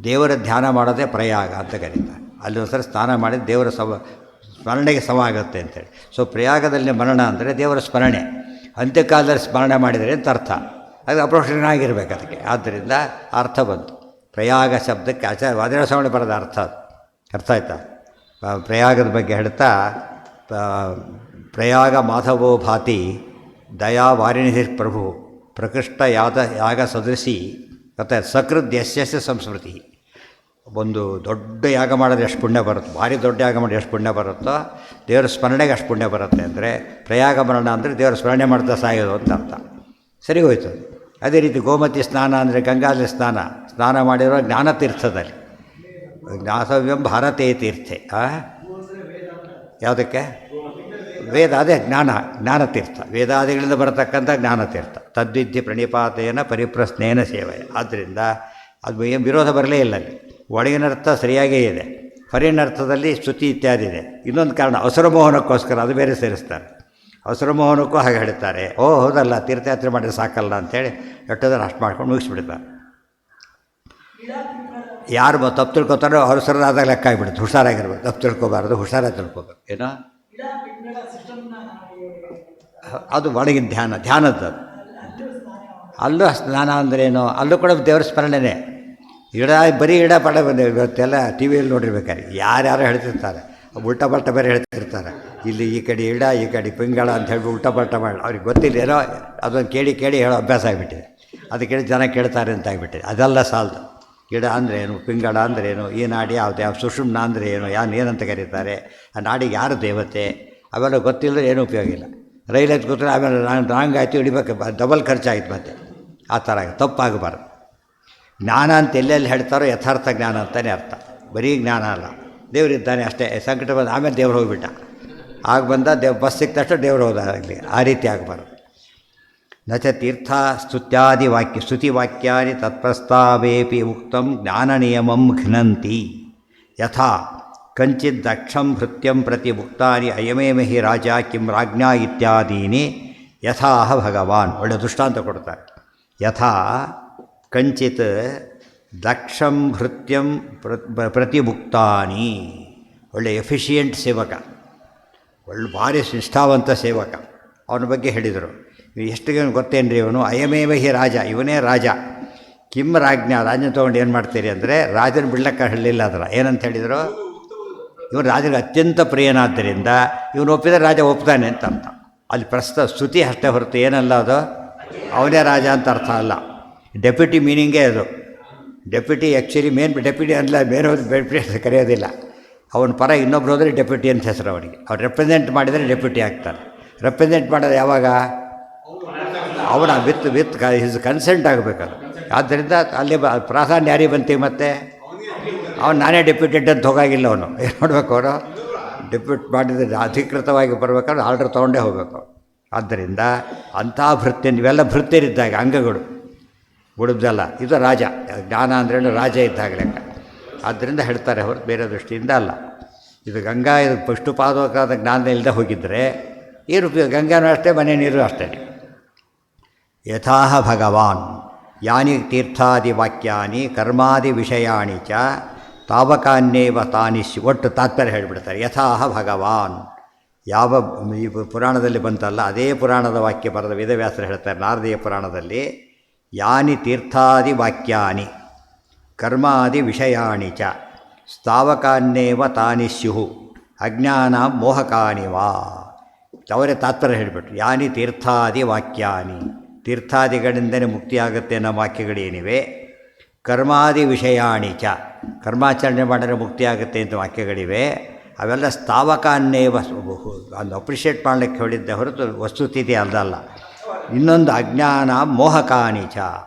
ದೇವರ ಧ್ಯಾನ ಮಾಡೋದೇ ಪ್ರಯಾಗ ಅಂತ ಕರೀತಾರೆ. ಅಲ್ಲಿ ಒಂದ್ಸರಿ ಸ್ನಾನ ಮಾಡಿ ದೇವರ ಸ್ಮರಣೆಗೆ ಸಮ ಆಗುತ್ತೆ ಅಂತೇಳಿ. ಸೊ ಪ್ರಯಾಗದಲ್ಲಿ ಮರಣ ಅಂದರೆ ದೇವರ ಸ್ಮರಣೆ. ಅಂತ್ಯಕಾಲದಲ್ಲಿ ಸ್ಮರಣೆ ಮಾಡಿದರೆ ಅಂತ ಅರ್ಥ. ಅದು ಅಪ್ರೋಕ್ಷಣಾಗಿರ್ಬೇಕು ಅದಕ್ಕೆ. ಆದ್ದರಿಂದ ಅರ್ಥ ಬಂತು. ಪ್ರಯಾಗ ಶಬ್ದಕ್ಕೆ ವಾದಿರಾಜ ಬರೋದ ಅರ್ಥ ಅದು. ಅರ್ಥ ಆಯ್ತಾ? ಪ್ರಯಾಗದ ಬಗ್ಗೆ ಹೇಳ್ತಾ, ಪ್ರಯಾಗ ಮಾಧವೋ ಭಾತಿ ದಯಾ ವಾರಿಣಿಧಿ ಪ್ರಭು ಪ್ರಕೃಷ್ಟ ಯಾಗ ಸದೃಶಿ ಮತ್ತು ಸಕೃದ್ ಯಸ್ಯ ಸಂಸ್ಮೃತಿ. ಒಂದು ದೊಡ್ಡ ಯಾಗ ಮಾಡೋದು ಎಷ್ಟು ಪುಣ್ಯ ಬರುತ್ತೆ, ಭಾರಿ ದೊಡ್ಡ ಯಾಗ ಮಾಡಿ ಎಷ್ಟು ಪುಣ್ಯ ಬರುತ್ತೋ ದೇವರ ಸ್ಮರಣೆಗೆ ಅಷ್ಟು ಪುಣ್ಯ ಬರುತ್ತೆ. ಅಂದರೆ ಪ್ರಯಾಗ ಮರಣ ಅಂದರೆ ದೇವರ ಸ್ಮರಣೆ ಮಾಡ್ತಾ ಸಾಯೋದು ಅಂತ ಅರ್ಥ. ಸರಿ ಹೋಯ್ತು. ಅದೇ ರೀತಿ ಗೋಮತಿ ಸ್ನಾನ ಅಂದರೆ ಗಂಗಾದಲ್ಲಿ ಸ್ನಾನ ಮಾಡಿರೋ ಜ್ಞಾನತೀರ್ಥದಲ್ಲಿ. ಜ್ಞಾತವ್ಯಂ ಭಾರತೀಯ ತೀರ್ಥೆ. ಯಾವುದಕ್ಕೆ? ವೇದ, ಅದೇ ಜ್ಞಾನತೀರ್ಥ. ವೇದಾದಿಗಳಿಂದ ಬರತಕ್ಕಂಥ ಜ್ಞಾನತೀರ್ಥ. ತದ್ವಿದ್ಯೆ ಪ್ರಣಿಪಾತೇನ ಪರಿಪ್ರಶ್ನೇನ ಸೇವೆ. ಆದ್ದರಿಂದ ಅದು ಏನು ವಿರೋಧ ಬರಲೇ ಇಲ್ಲ. ಅಲ್ಲಿ ಒಳಗಿನರ್ಥ ಸರಿಯಾಗೇ ಇದೆ, ಹೊರಗಿನರ್ಥದಲ್ಲಿ ಸ್ತುತಿ ಇತ್ಯಾದಿ ಇದೆ. ಇನ್ನೊಂದು ಕಾರಣ ಅವಸರಮೋಹನಕ್ಕೋಸ್ಕರ ಅದು ಬೇರೆ ಸೇರಿಸ್ತಾರೆ. ಅವಸರಮೋಹನಕ್ಕೂ ಹಾಗೆ ಹೇಳ್ತಾರೆ. ಹೌದಲ್ಲ, ತೀರ್ಥಯಾತ್ರೆ ಮಾಡಿದ್ರೆ ಸಾಕಲ್ಲ ಅಂಥೇಳಿ ಎಟ್ಟೋದ್ರೆ ಅಷ್ಟು ಮಾಡ್ಕೊಂಡು ಮುಗಿಸ್ಬಿಡ್ತಾರೆ. ಯಾರು ತಪ್ಪು ತಿಳ್ಕೊತಾರೋ ಅವಸರದಾದಾಗ ಲೆಕ್ಕ ಆಗಿಬಿಡುತ್ತೆ. ಹುಷಾರಾಗಿರ್ಬೇಕು, ತಪ್ಪು ತಿಳ್ಕೊಬಾರ್ದು, ಹುಷಾರಾಗಿ ತಿಳ್ಕೊಬೇಕು. ಏನೋ ಅದು ಒಳಗಿನ ಧ್ಯಾನದ್ದು. ಅಲ್ಲೂ ಸ್ನಾನ ಅಂದ್ರೇನು? ಅಲ್ಲೂ ಕೂಡ ದೇವರ ಸ್ಮರಣೆನೇ. ಬರೀ ಪಡ ಬಂದೆ. ಇವತ್ತೆಲ್ಲ ಟಿ ವಿಯಲ್ಲಿ ನೋಡಿರ್ಬೇಕಾರೆ ಯಾರ್ಯಾರು ಹೇಳ್ತಿರ್ತಾರೆ, ಉಲ್ಟಾ ಪಲ್ಟ ಬೇರೆ ಹೇಳ್ತಿರ್ತಾರೆ. ಇಲ್ಲಿ ಈ ಕಡೆ ಈ ಕಡೆ ಪಿಂಗಳ ಅಂತ ಹೇಳ್ಬಿಟ್ಟು ಉಲ್ಟಾ ಪಲ್ಟ ಮಾಡಿ ಅವ್ರಿಗೆ ಗೊತ್ತಿಲ್ಲ. ಏನೋ ಅದೊಂದು ಕೇಳಿ ಹೇಳೋ ಅಭ್ಯಾಸ ಆಗಿಬಿಟ್ಟಿದೆ. ಅದಕ್ಕೆ ಜನ ಕೇಳ್ತಾರೆ ಅಂತ ಆಗಿಬಿಟ್ಟಿದೆ. ಅದೆಲ್ಲ ಸಾಲದು. ಅಂದ್ರೇನು, ಪಿಂಗಳ ಅಂದ್ರೇನು, ಈ ನಾಡಿ ಯಾವ ಸುಷುಮ್ನ ಅಂದರೆ ಏನು, ಏನಂತ ಕರೀತಾರೆ, ಆ ನಾಡಿಗೆ ಯಾರು ದೇವತೆ, ಅವೆಲ್ಲ ಗೊತ್ತಿಲ್ಲದ್ರೆ ಏನೂ ಉಪಯೋಗ ಇಲ್ಲ. ರೈಲ್ ಎತ್ತು ಕೂತ್ರೆ ಆಮೇಲೆ ರಾಂಗ್ ಆಯ್ತು, ಹಿಡಿಬೇಕು, ಡಬಲ್ ಖರ್ಚಾಯ್ತು. ಮತ್ತೆ ಆ ಥರ ತಪ್ಪಾಗಬಾರ್ದು. ಜ್ಞಾನ ಅಂತ ಎಲ್ಲೆಲ್ಲಿ ಹೇಳ್ತಾರೋ ಯಥಾರ್ಥ ಜ್ಞಾನ ಅಂತಲೇ ಅರ್ಥ. ಬರೀ ಜ್ಞಾನ ಅಲ್ಲ, ದೇವರಿದ್ದಾನೆ ಅಷ್ಟೇ. ಸಂಕಟ ಬಂದು ಆಮೇಲೆ ದೇವ್ರು ಹೋಗಿಬಿಟ್ಟ, ಆಗ ಬಂದ ಬಸ್ ಸಿಕ್ಕ ತಕ್ಷಣ ದೇವ್ರು ಹೋದಾಗಲಿ, ಆ ರೀತಿ ಆಗಬಾರ್ದು. ನಚ ತೀರ್ಥ ಸ್ತುತ್ಯಾದಿ ಸ್ತುತಿವಾಕ್ಯಾನಿ ತತ್ಪ್ರಸ್ತಾವೇಪಿ ಉಕ್ತಂ ಜ್ಞಾನನಿಯಮಂ ಘ್ನಂತಿ. ಯಥಾ ಕಂಚಿತ್ ದಕ್ಷಂ ಭೃತ್ಯಂ ಪ್ರತಿ ಉಕ್ತಾನಿ ಅಯಮೇವ ಹಿ ರಾಜ ಕಿಂ ರಾಜ್ಞಾ ಇತ್ಯಾದೀನಿ ಯಥಾಹ ಭಗವಾನ್. ಒಳ್ಳೆ ದೃಷ್ಟಾಂತ ಕೊಡ್ತಾರೆ. ಯಥಾ ಕಂಚಿತ್ ದಕ್ಷಂ ಭೃತ್ಯಂ ಪ್ರತಿ ಉಕ್ತಾನಿ. ಒಳ್ಳೆ ಎಫಿಷಿಯೆಂಟ್ ಸೇವಕ, ಒಳ್ಳೆ ಭಾರಿ ನಿಷ್ಠಾವಂತ ಸೇವಕ. ಅವನ ಬಗ್ಗೆ ಹೇಳಿದರು. ಎಷ್ಟು ಗೊತ್ತೇನ್ರಿ ಇವನು? ಅಯಮೇವ ಹಿ ರಾಜ, ಇವನೇ ರಾಜ. ಕಿಂ ರಾಜ್ಞಾ, ರಾಜನ ತೊಗೊಂಡು ಏನು ಮಾಡ್ತೀರಿ ಅಂದರೆ ರಾಜನ ಬಿಡ್ಲಕ್ಕ ಹೇಳಲಿಲ್ಲ. ಅದರ ಏನಂತ ಹೇಳಿದರು? ಇವನು ರಾಜನಿಗೆ ಅತ್ಯಂತ ಪ್ರಿಯನಾದ್ದರಿಂದ ಇವನು ಒಪ್ಪಿದರೆ ರಾಜ ಒಪ್ತಾನೆ ಅಂತ ಅರ್ಥ. ಅಲ್ಲಿ ಸ್ತುತಿ ಅಷ್ಟೇ ಹೊರತು ಏನಲ್ಲ, ಅದು ಅವನೇ ರಾಜ ಅಂತ ಅರ್ಥ ಅಲ್ಲ. ಡೆಪ್ಯೂಟಿ ಮೀನಿಂಗೇ ಅದು. ಡೆಪ್ಯೂಟಿ ಆ್ಯಕ್ಚುಲಿ ಡೆಪ್ಯೂಟಿ ಅಲ್ಲ, ಡೆಪ್ಯೂಟಿ ಅಂತ ಕರೆಯೋದಿಲ್ಲ. ಅವನ ಪರ ಇನ್ನೊಬ್ರು ಹೋದರೆ ಡೆಪ್ಯೂಟಿ ಅಂತ ಹೆಸರು ಅವನಿಗೆ. ಅವ್ರು ರೆಪ್ರೆಸೆಂಟ್ ಮಾಡಿದರೆ ಡೆಪ್ಯೂಟಿ ಆಗ್ತಾನೆ. ರೆಪ್ರೆಸೆಂಟ್ ಮಾಡೋದು ಯಾವಾಗ? ಅವನ ವಿತ್ ಹಿಸ್ ಕನ್ಸೆಂಟ್ ಆಗಬೇಕದು. ಆದ್ದರಿಂದ ಅಲ್ಲಿ ಪ್ರಾಧಾನ್ಯ ಯಾರಿಗೆ ಬಂತೀವಿ? ಮತ್ತೆ ಅವನು ನಾನೇ ಡೆಪ್ಯೂಟೆಡ್ ಅಂತ ಹೋಗಾಗಿಲ್ಲ. ಅವನು ಏನು ಮಾಡಬೇಕು? ಅವನು ಡೆಪ್ಯೂಟ್ ಮಾಡಿದರೆ ಅಧಿಕೃತವಾಗಿ ಬರಬೇಕಾದ್ರೆ ಆರ್ಡರ್ ತೊಗೊಂಡೇ ಹೋಗಬೇಕು. ಆದ್ದರಿಂದ ಅಂಥ ಭೃತ್ಯ, ಇವೆಲ್ಲ ಭೃತ್ಯರಿದ್ದಾಗ ಅಂಗಗಳು ಬಿಡುವುದಲ್ಲ. ಇದು ರಾಜ. ಜ್ಞಾನ ಅಂದ್ರೇನು? ರಾಜ ಇದ್ದಾಗ ಲೆಕ್ಕ. ಆದ್ದರಿಂದ ಹೇಳ್ತಾರೆ ಹೊರತು ಬೇರೆ ದೃಷ್ಟಿಯಿಂದ ಅಲ್ಲ. ಇದು ಗಂಗಾ, ಇದು ಪುಷ್ಟುಪಾದಕವಾದ ಜ್ಞಾನ ಇಲ್ಲದೆ ಹೋಗಿದ್ದರೆ ಏನು ಉಪಯೋಗ? ಗಂಗಾನೂ ಅಷ್ಟೇ, ಮನೆ ನೀರು ಅಷ್ಟೇ. ಯಥಾಹ ಭಗವಾನ್ ಯಾನಿ ತೀರ್ಥಾದಿ ವಾಕ್ಯಾನಿ ಕರ್ಮಾದಿ ವಿಷಯಾಣಿ ಚ ತಾವಕಾನ್ಯೇವ ತಾನಿಶ್ ಒಟ್ಟು ತಾತ್ಪರ್ಯ ಹೇಳಿಬಿಡ್ತಾರೆ. ಯಥಾಹ ಭಗವಾನ್, ಯಾವ ಈ ಪುರಾಣದಲ್ಲಿ ಬಂತಲ್ಲ ಅದೇ ಪುರಾಣದ ವಾಕ್ಯ ಬರೆದ ವೇದವ್ಯಾಸರು ಹೇಳ್ತಾರೆ ನಾರದೀಯ ಪುರಾಣದಲ್ಲಿ, ಯಾನಿ ತೀರ್ಥಾದಿ ವಾಕ್ಯಾನಿ ಕರ್ಮಾದಿ ವಿಷಯಾಣಿ ಚ ಸ್ಥಾವಕಾನ್ಯೇವ ತಾನಿ ಸ್ಯುಃ ಅಜ್ಞಾನ ಮೋಹಕಾನಿ ವಾ. ಅವರೇ ತಾತ್ಪರ್ಯ ಹೇಳಿಬಿಟ್ರು. ಯಾನಿ ತೀರ್ಥಾದಿ ವಾಕ್ಯಾನಿ, ತೀರ್ಥಾದಿಗಳಿಂದಲೇ ಮುಕ್ತಿಯಾಗುತ್ತೆ ಅನ್ನೋ ವಾಕ್ಯಗಳೇನಿವೆ. ಕರ್ಮಾದಿ ವಿಷಯಾಣಿ ಚ, ಕರ್ಮಾಚರಣೆ ಮಾಡಿದ್ರೆ ಮುಕ್ತಿಯಾಗುತ್ತೆ ಅಂತ ವಾಕ್ಯಗಳಿವೆ. ಅವೆಲ್ಲ ಸ್ಥಾವಕಾನ್ಯೇವ, ಅದು ಅಪ್ರಿಷಿಯೇಟ್ ಮಾಡಲಿಕ್ಕೆ ಹೇಳಿದ್ದೆ ಹೊರತು ವಸ್ತುಸ್ಥಿತಿ ಅಲ್ಲದಲ್ಲ. ಇನ್ನೊಂದು ಅಜ್ಞಾನ ಮೋಹಕಾನಿ ಚ,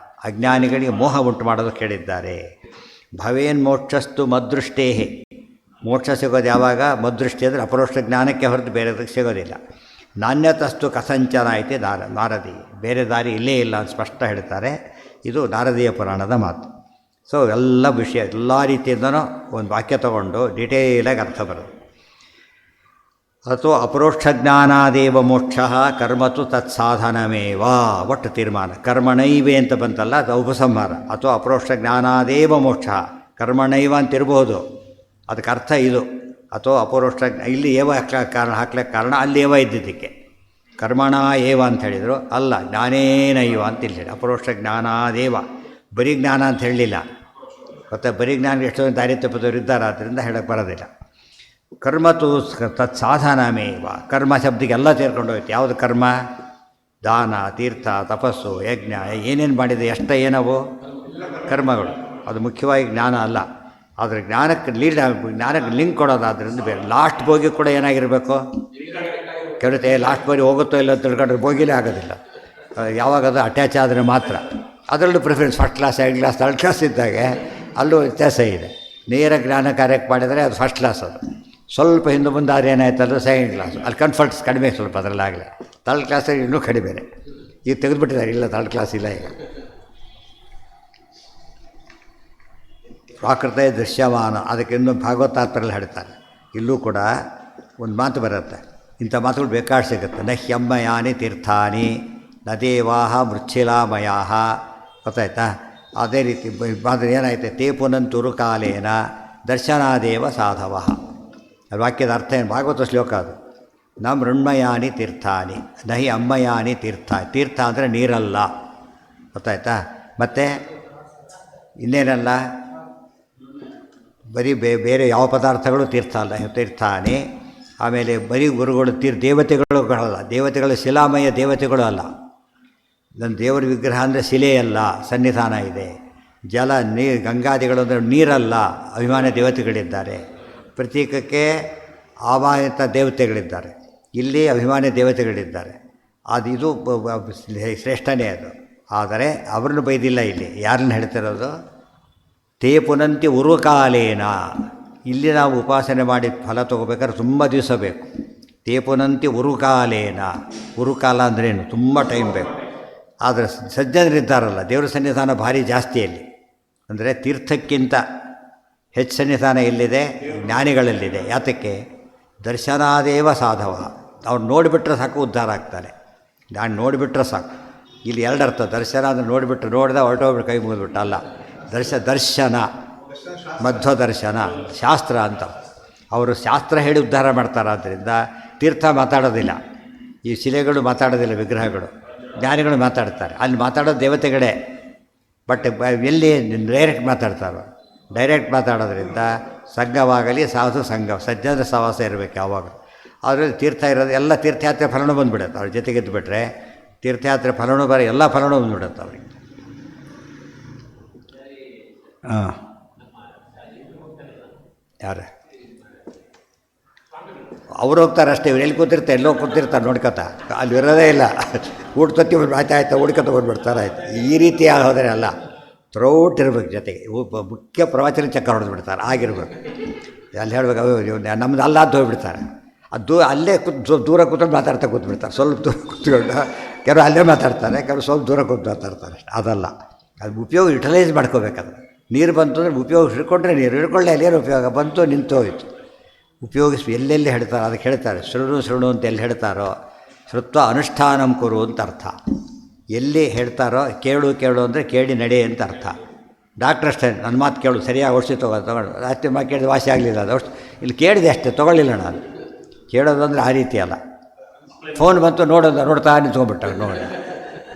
ಅಜ್ಞಾನಿಗಳಿಗೆ ಮೋಹ ಉಂಟು ಮಾಡೋದಕ್ಕೆ ಹೇಳಿದ್ದಾರೆ. ಭವೇನ್ ಮೋಕ್ಷಸ್ತು ಮದ್ದೃಷ್ಟೇ, ಮೋಕ್ಷ ಸಿಗೋದು ಯಾವಾಗ? ಮದ್ದೃಷ್ಟಿ ಅಂದರೆ ಅಪರೋಕ್ಷ ಜ್ಞಾನಕ್ಕೆ ಹೊರತು ಬೇರೆದಕ್ಕೆ ಸಿಗೋದಿಲ್ಲ. ನಾಣ್ಯತಸ್ತು ಕಸಂಚನ ಐತೆ ನಾರದಿ, ಬೇರೆ ದಾರಿ ಇಲ್ಲೇ ಇಲ್ಲ ಅಂತ ಸ್ಪಷ್ಟ ಹೇಳ್ತಾರೆ. ಇದು ನಾರದೀಯ ಪುರಾಣದ ಮಾತು. ಸೊ ಎಲ್ಲ ವಿಷಯ ಎಲ್ಲ ರೀತಿಯಿಂದನೂ ಒಂದು ವಾಕ್ಯ ತಗೊಂಡು ಡಿಟೇಲಾಗಿ ಅರ್ಥ ಬರೋದು. ಅಥವಾ ಅಪರೋಕ್ಷ ಜ್ಞಾನಾದೇವ ಮೋಕ್ಷ ಕರ್ಮತು ತತ್ಸಾಧನಮೇವ, ಒಟ್ಟು ತೀರ್ಮಾನ. ಕರ್ಮಣೈವೆ ಅಂತ ಬಂತಲ್ಲ, ಅದು ಉಪಸಂಹಾರ. ಅಥವಾ ಅಪರೋಕ್ಷ ಜ್ಞಾನಾದೇವ ಮೋಕ್ಷ, ಕರ್ಮಣೈವ ಅಂತಿರ್ಬೋದು, ಅದಕ್ಕೆ ಅರ್ಥ ಇದು. ಅಥವಾ ಅಪರೋಕ್ಷ, ಇಲ್ಲಿ ಏವ ಹಾಕ್ಲಿಕ್ಕೆ ಕಾರಣ ಅಲ್ಲಿ ಏವ ಇದ್ದಿದ್ದಕ್ಕೆ ಕರ್ಮಣ ಏವ ಅಂತ ಹೇಳಿದರು. ಅಲ್ಲ, ಜ್ಞಾನೇನೈವ ಅಂತ ಇಲ್ಲಿ ಹೇಳಿ ಅಪರೋಕ್ಷ ಜ್ಞಾನಾದೇವ, ಬರೀ ಜ್ಞಾನ ಅಂತ ಹೇಳಲಿಲ್ಲ. ಮತ್ತು ಬರೀ ಜ್ಞಾನ ಎಷ್ಟೊಂದು ದಾರಿ ತಪ್ಪಿದವರು ಇದ್ದಾರೆ, ಆದ್ದರಿಂದ ಹೇಳಕ್ಕೆ ಬರೋದಿಲ್ಲ. ಕರ್ಮತು ತತ್ಸಾಧನಮೇವ, ಕರ್ಮ ಶಬ್ದಕ್ಕೆ ಎಲ್ಲ ಸೇರ್ಕೊಂಡು ಹೋಯ್ತು. ಯಾವುದು ಕರ್ಮ? ದಾನ, ತೀರ್ಥ, ತಪಸ್ಸು, ಯಜ್ಞ, ಏನೇನು ಮಾಡಿದೆ ಎಷ್ಟು ಏನವು ಕರ್ಮಗಳು. ಅದು ಮುಖ್ಯವಾಗಿ ಜ್ಞಾನ ಅಲ್ಲ. ಆದರೆ ಜ್ಞಾನಕ್ಕೆ ಜ್ಞಾನಕ್ಕೆ ಲಿಂಕ್ ಕೊಡೋದಾದ್ರಿಂದ ಬೇರೆ. ಲಾಸ್ಟ್ ಬೋಗಿ ಕೂಡ ಏನಾಗಿರಬೇಕು? ಕೆಡುತ್ತೆ ಲಾಸ್ಟ್ ಬೋಗಿ ಹೋಗುತ್ತೋ ಇಲ್ಲ ಅಂತ ತಿಳ್ಕೊಂಡ್ರೆ ಬೋಗಿಲೇ ಆಗೋದಿಲ್ಲ. ಯಾವಾಗ ಅದು ಅಟ್ಯಾಚ್ ಆದರೆ ಮಾತ್ರ. ಅದರಲ್ಲೂ preference first class, second class, third class ಇದ್ದಾಗೆ ಅಲ್ಲೂ ವ್ಯತ್ಯಾಸ ಇದೆ. ನೇರ ಜ್ಞಾನ ಕಾರ್ಯಕ್ಕೆ ಮಾಡಿದರೆ ಅದು ಫಸ್ಟ್ ಕ್ಲಾಸ್. ಅದು ಸ್ವಲ್ಪ ಹಿಂದೆ ಮುಂದೆ ಆದರೆ ಏನಾಯ್ತಲ್ಲ ಸೆಕೆಂಡ್ ಕ್ಲಾಸ್. ಅಲ್ಲಿ ಕಂಫರ್ಟ್ಸ್ ಕಡಿಮೆ ಸ್ವಲ್ಪ ಅದರಲ್ಲಾಗಲೇ. ಥರ್ಡ್ ಕ್ಲಾಸಲ್ಲಿ ಇನ್ನೂ ಕಡಿಮೆ. ಈಗ ತೆಗೆದುಬಿಟ್ಟಿದ್ದಾರೆ, ಇಲ್ಲ ಥರ್ಡ್ ಕ್ಲಾಸ್ ಇಲ್ಲ ಈಗ. ಪ್ರಾಕೃತ ದೃಶ್ಯಮಾನ, ಅದಕ್ಕೆ ಇನ್ನೊಂದು ಭಾಗವತಾತ್ಮರಲ್ಲಿ ಹೇಳ್ತಾರೆ. ಇಲ್ಲೂ ಕೂಡ ಒಂದು ಮಾತು ಬರುತ್ತೆ. ಇಂಥ ಮಾತುಗಳು ಬೇಕಾದ್ರೆ ಸಿಗುತ್ತೆ. ನ ಹ್ಯಮ್ಮಯಾನಿ ತೀರ್ಥಾನಿ ನ ದೇವಾಹ ಮೃಚ್ಛಿಲಾಮಯಾ, ಗೊತ್ತಾಯ್ತಾ? ಅದೇ ರೀತಿ ಆದರೆ ಏನಾಯ್ತು? ತೇ ಪುನಂತುರು ಕಾಲೇನ ದರ್ಶನಾದೇವ ಸಾಧವ. ಅದು ವಾಕ್ಯದ ಅರ್ಥ ಏನು? ಭಾಗವತ ಶ್ಲೋಕ ಅದು. ನ ಮೃಣ್ಮಯಾನಿ ತೀರ್ಥಾನಿ ನಹಿ ಅಮ್ಮಯಾನಿ ತೀರ್ಥ. ತೀರ್ಥ ಅಂದರೆ ನೀರಲ್ಲ, ಗೊತ್ತಾಯ್ತಾ? ಮತ್ತು ಇನ್ನೇನಲ್ಲ, ಬರೀ ಬೇರೆ ಯಾವ ಪದಾರ್ಥಗಳು ತೀರ್ಥ ಅಲ್ಲ. ತೀರ್ಥಾನಿ, ಆಮೇಲೆ ಬರೀ ಗುರುಗಳು ದೇವತೆಗಳುಗಳಲ್ಲ, ದೇವತೆಗಳು ಶಿಲಾಮಯ ದೇವತೆಗಳು ಅಲ್ಲ. ನನ್ನ ದೇವರ ವಿಗ್ರಹ ಅಂದರೆ ಶಿಲೆಯಲ್ಲ, ಸನ್ನಿಧಾನ ಇದೆ. ಜಲ, ನೀರು, ಗಂಗಾದಿಗಳು ಅಂದರೆ ನೀರಲ್ಲ, ಅಭಿಮಾನ ದೇವತೆಗಳಿದ್ದಾರೆ. ಪ್ರತೀಕಕ್ಕೆ ಆವಾಹಿತ ದೇವತೆಗಳಿದ್ದಾರೆ, ಇಲ್ಲಿ ಅಭಿಮಾನಿ ದೇವತೆಗಳಿದ್ದಾರೆ. ಅದು ಇದು ಶ್ರೇಷ್ಠನೇ ಅದು. ಆದರೆ ಅವ್ರನ್ನ ಬೈದಿಲ್ಲ ಇಲ್ಲಿ. ಯಾರನ್ನ ಹೇಳ್ತಿರೋದು? ತೇ ಪುನಂತಿ ಉರುಕಾಲೇನ. ಇಲ್ಲಿ ನಾವು ಉಪಾಸನೆ ಮಾಡಿ ಫಲ ತೊಗೋಬೇಕಾದ್ರೆ ತುಂಬ ದಿವಸ ಬೇಕು. ತೇ ಪುನಂತಿ ಉರುಕಾಲೇನ. ಉರುಕಾಲ ಅಂದ್ರೇನು? ತುಂಬ ಟೈಮ್ ಬೇಕು. ಆದರೆ ಸಜ್ಜನರಿದ್ದಾರಲ್ಲ, ದೇವರ ಸನ್ನಿಧಾನ ಭಾರಿ ಜಾಸ್ತಿ ಅಲ್ಲಿ. ಅಂದರೆ ತೀರ್ಥಕ್ಕಿಂತ ಹೆಚ್ಚು ಸನ್ನಿಧಾನ ಎಲ್ಲಿದೆ? ಜ್ಞಾನಿಗಳಲ್ಲಿದೆ. ಯಾತಕ್ಕೆ? ದರ್ಶನಾದೇವ ಸಾಧವ. ಅವ್ರು ನೋಡಿಬಿಟ್ರೆ ಸಾಕು, ಉದ್ಧಾರ ಆಗ್ತಾನೆ. ನಾನು ನೋಡಿಬಿಟ್ರೆ ಸಾಕು. ಇಲ್ಲಿ ಎರಡರ್ಥ. ದರ್ಶನ ಅಂದರೆ ನೋಡಿಬಿಟ್ರೆ, ನೋಡಿದ ಹೊರಟೋಗ್ಬಿಟ್ಟು ಕೈ ಮುಗಿದ್ಬಿಟ್ಟು ಅಲ್ಲ. ದರ್ಶನ ಮಧ್ವದರ್ಶನ ಶಾಸ್ತ್ರ ಅಂತ. ಅವರು ಶಾಸ್ತ್ರ ಹೇಳಿ ಉದ್ಧಾರ ಮಾಡ್ತಾರೆ. ಆದ್ದರಿಂದ ತೀರ್ಥ ಮಾತಾಡೋದಿಲ್ಲ, ಈ ಶಿಲೆಗಳು ಮಾತಾಡೋದಿಲ್ಲ, ವಿಗ್ರಹಗಳು. ಜ್ಞಾನಿಗಳು ಮಾತಾಡ್ತಾರೆ. ಅಲ್ಲಿ ಮಾತಾಡೋದು ದೇವತೆಗಳೇ. ಬಟ್ ಎಲ್ಲಿ ಡೈರೆಕ್ಟ್ ಮಾತಾಡ್ತಾರೋ? ಡೈರೆಕ್ಟ್ ಮಾತಾಡೋದ್ರಿಂದ ಸಂಘವಾಗಲಿ ಸಾಧು ಸಂಘ, ಸಜ್ಜನರ ಸಹವಾಸ ಇರಬೇಕು ಯಾವಾಗ. ಆದರೆ ತೀರ್ಥ ಇರೋದು ಎಲ್ಲ ತೀರ್ಥಯಾತ್ರೆ ಫಲನೂ ಬಂದುಬಿಡುತ್ತೆ. ಅವ್ರ ಜೊತೆಗೆದ್ದು ಬಿಟ್ಟರೆ ತೀರ್ಥಯಾತ್ರೆ ಫಲನೂ ಎಲ್ಲ ಫಲನೂ ಬಂದುಬಿಡುತ್ತೆ ಅವ್ರಿಗೆ. ಹಾಂ, ಯಾರು ಅವ್ರು ಹೋಗ್ತಾರೆ ಅಷ್ಟೇ. ಇವ್ರು ಎಲ್ಲಿ ಕೂತಿರ್ತಾರೆ? ಎಲ್ಲೋ ಕೂತಿರ್ತಾರೆ ನೋಡ್ಕೊತ. ಅಲ್ಲಿ ಇರೋದೇ ಇಲ್ಲ. ಊಟ ತತ್ತಿ ಆಯ್ತಾ ಹುಡ್ಕೊತ ಬಂದುಬಿಡ್ತಾರೆ. ಆಯ್ತು. ಈ ರೀತಿ ಹೋದರೆ ಅಲ್ಲ, ಥ್ರೌಟ್ ಇರ್ಬೇಕು. ಜೊತೆಗೆ ಮುಖ್ಯ ಪ್ರವಚನ ಚಕ್ರ ಹೊಡೆದ್ಬಿಡ್ತಾರೆ. ಆಗಿರ್ಬೇಕು. ಅಲ್ಲಿ ಹೇಳ್ಬೇಕು ನಮ್ದು ಅಲ್ಲ ಅಂತ ಹೋಗ್ಬಿಡ್ತಾರೆ. ಅದು ಅಲ್ಲೇ ದೂರ ಕೂತ್ಕೊಂಡು ಮಾತಾಡ್ತಾ ಕೂತ್ಬಿಡ್ತಾರೆ. ಸ್ವಲ್ಪ ದೂರ ಕೂತ್ಕೊಂಡು ಕೆಲವು ಅಲ್ಲೇ ಮಾತಾಡ್ತಾರೆ, ಕೆಲವು ಸ್ವಲ್ಪ ದೂರ ಕೂತು ಮಾತಾಡ್ತಾರೆ. ಅದಲ್ಲ, ಅದು ಉಪಯೋಗ ಯುಟಿಲೈಸ್ ಮಾಡ್ಕೋಬೇಕಾದ್ರೆ. ನೀರು ಬಂತು ಅಂದರೆ ಉಪಯೋಗ ಹಿಡ್ಕೊಂಡ್ರೆ ನೀರು, ಹಿಡ್ಕೊಳ್ಳೆ ಅಲ್ಲೇನು ಉಪಯೋಗ? ಬಂತು, ನಿಂತು ಹೋಯಿತು. ಉಪಯೋಗಿಸಿ ಎಲ್ಲೆಲ್ಲಿ ಹೇಳ್ತಾರೆ ಅದಕ್ಕೆ ಹೇಳ್ತಾರೆ. ಶೃಣು ಅಂತ ಎಲ್ಲಿ ಹೇಳ್ತಾರೋ ಶ್ರುತ್ವ ಅನುಷ್ಠಾನಂ ಕುರು ಅಂತ ಅರ್ಥ. ಎಲ್ಲಿ ಹೇಳ್ತಾರೋ ಕೇಳು ಅಂದರೆ ಕೇಳಿ ನಡೆ ಅಂತ ಅರ್ಥ. ಡಾಕ್ಟ್ರ್ ಅಷ್ಟೇ ನನ್ನ ಮಾತು ಕೇಳು ಸರಿಯಾಗಿ ಔಷಧಿ ತೊಗೊಂಡು ಅಷ್ಟೇ ಕೇಳಿದ ವಾಸಿ ಆಗಲಿಲ್ಲ ಅದು ಔಷಧಿ ಇಲ್ಲಿ ಕೇಳಿದೆ ಅಷ್ಟೇ ತೊಗೊಳ್ಳಿಲ್ಲ ನಾನು. ಕೇಳೋದು ಅಂದರೆ ಆ ರೀತಿ ಅಲ್ಲ. ಫೋನ್ ಬಂತು ನೋಡ್ತಾ ನಿಂತ್ಕೊಂಡ್ಬಿಟ್ಟ.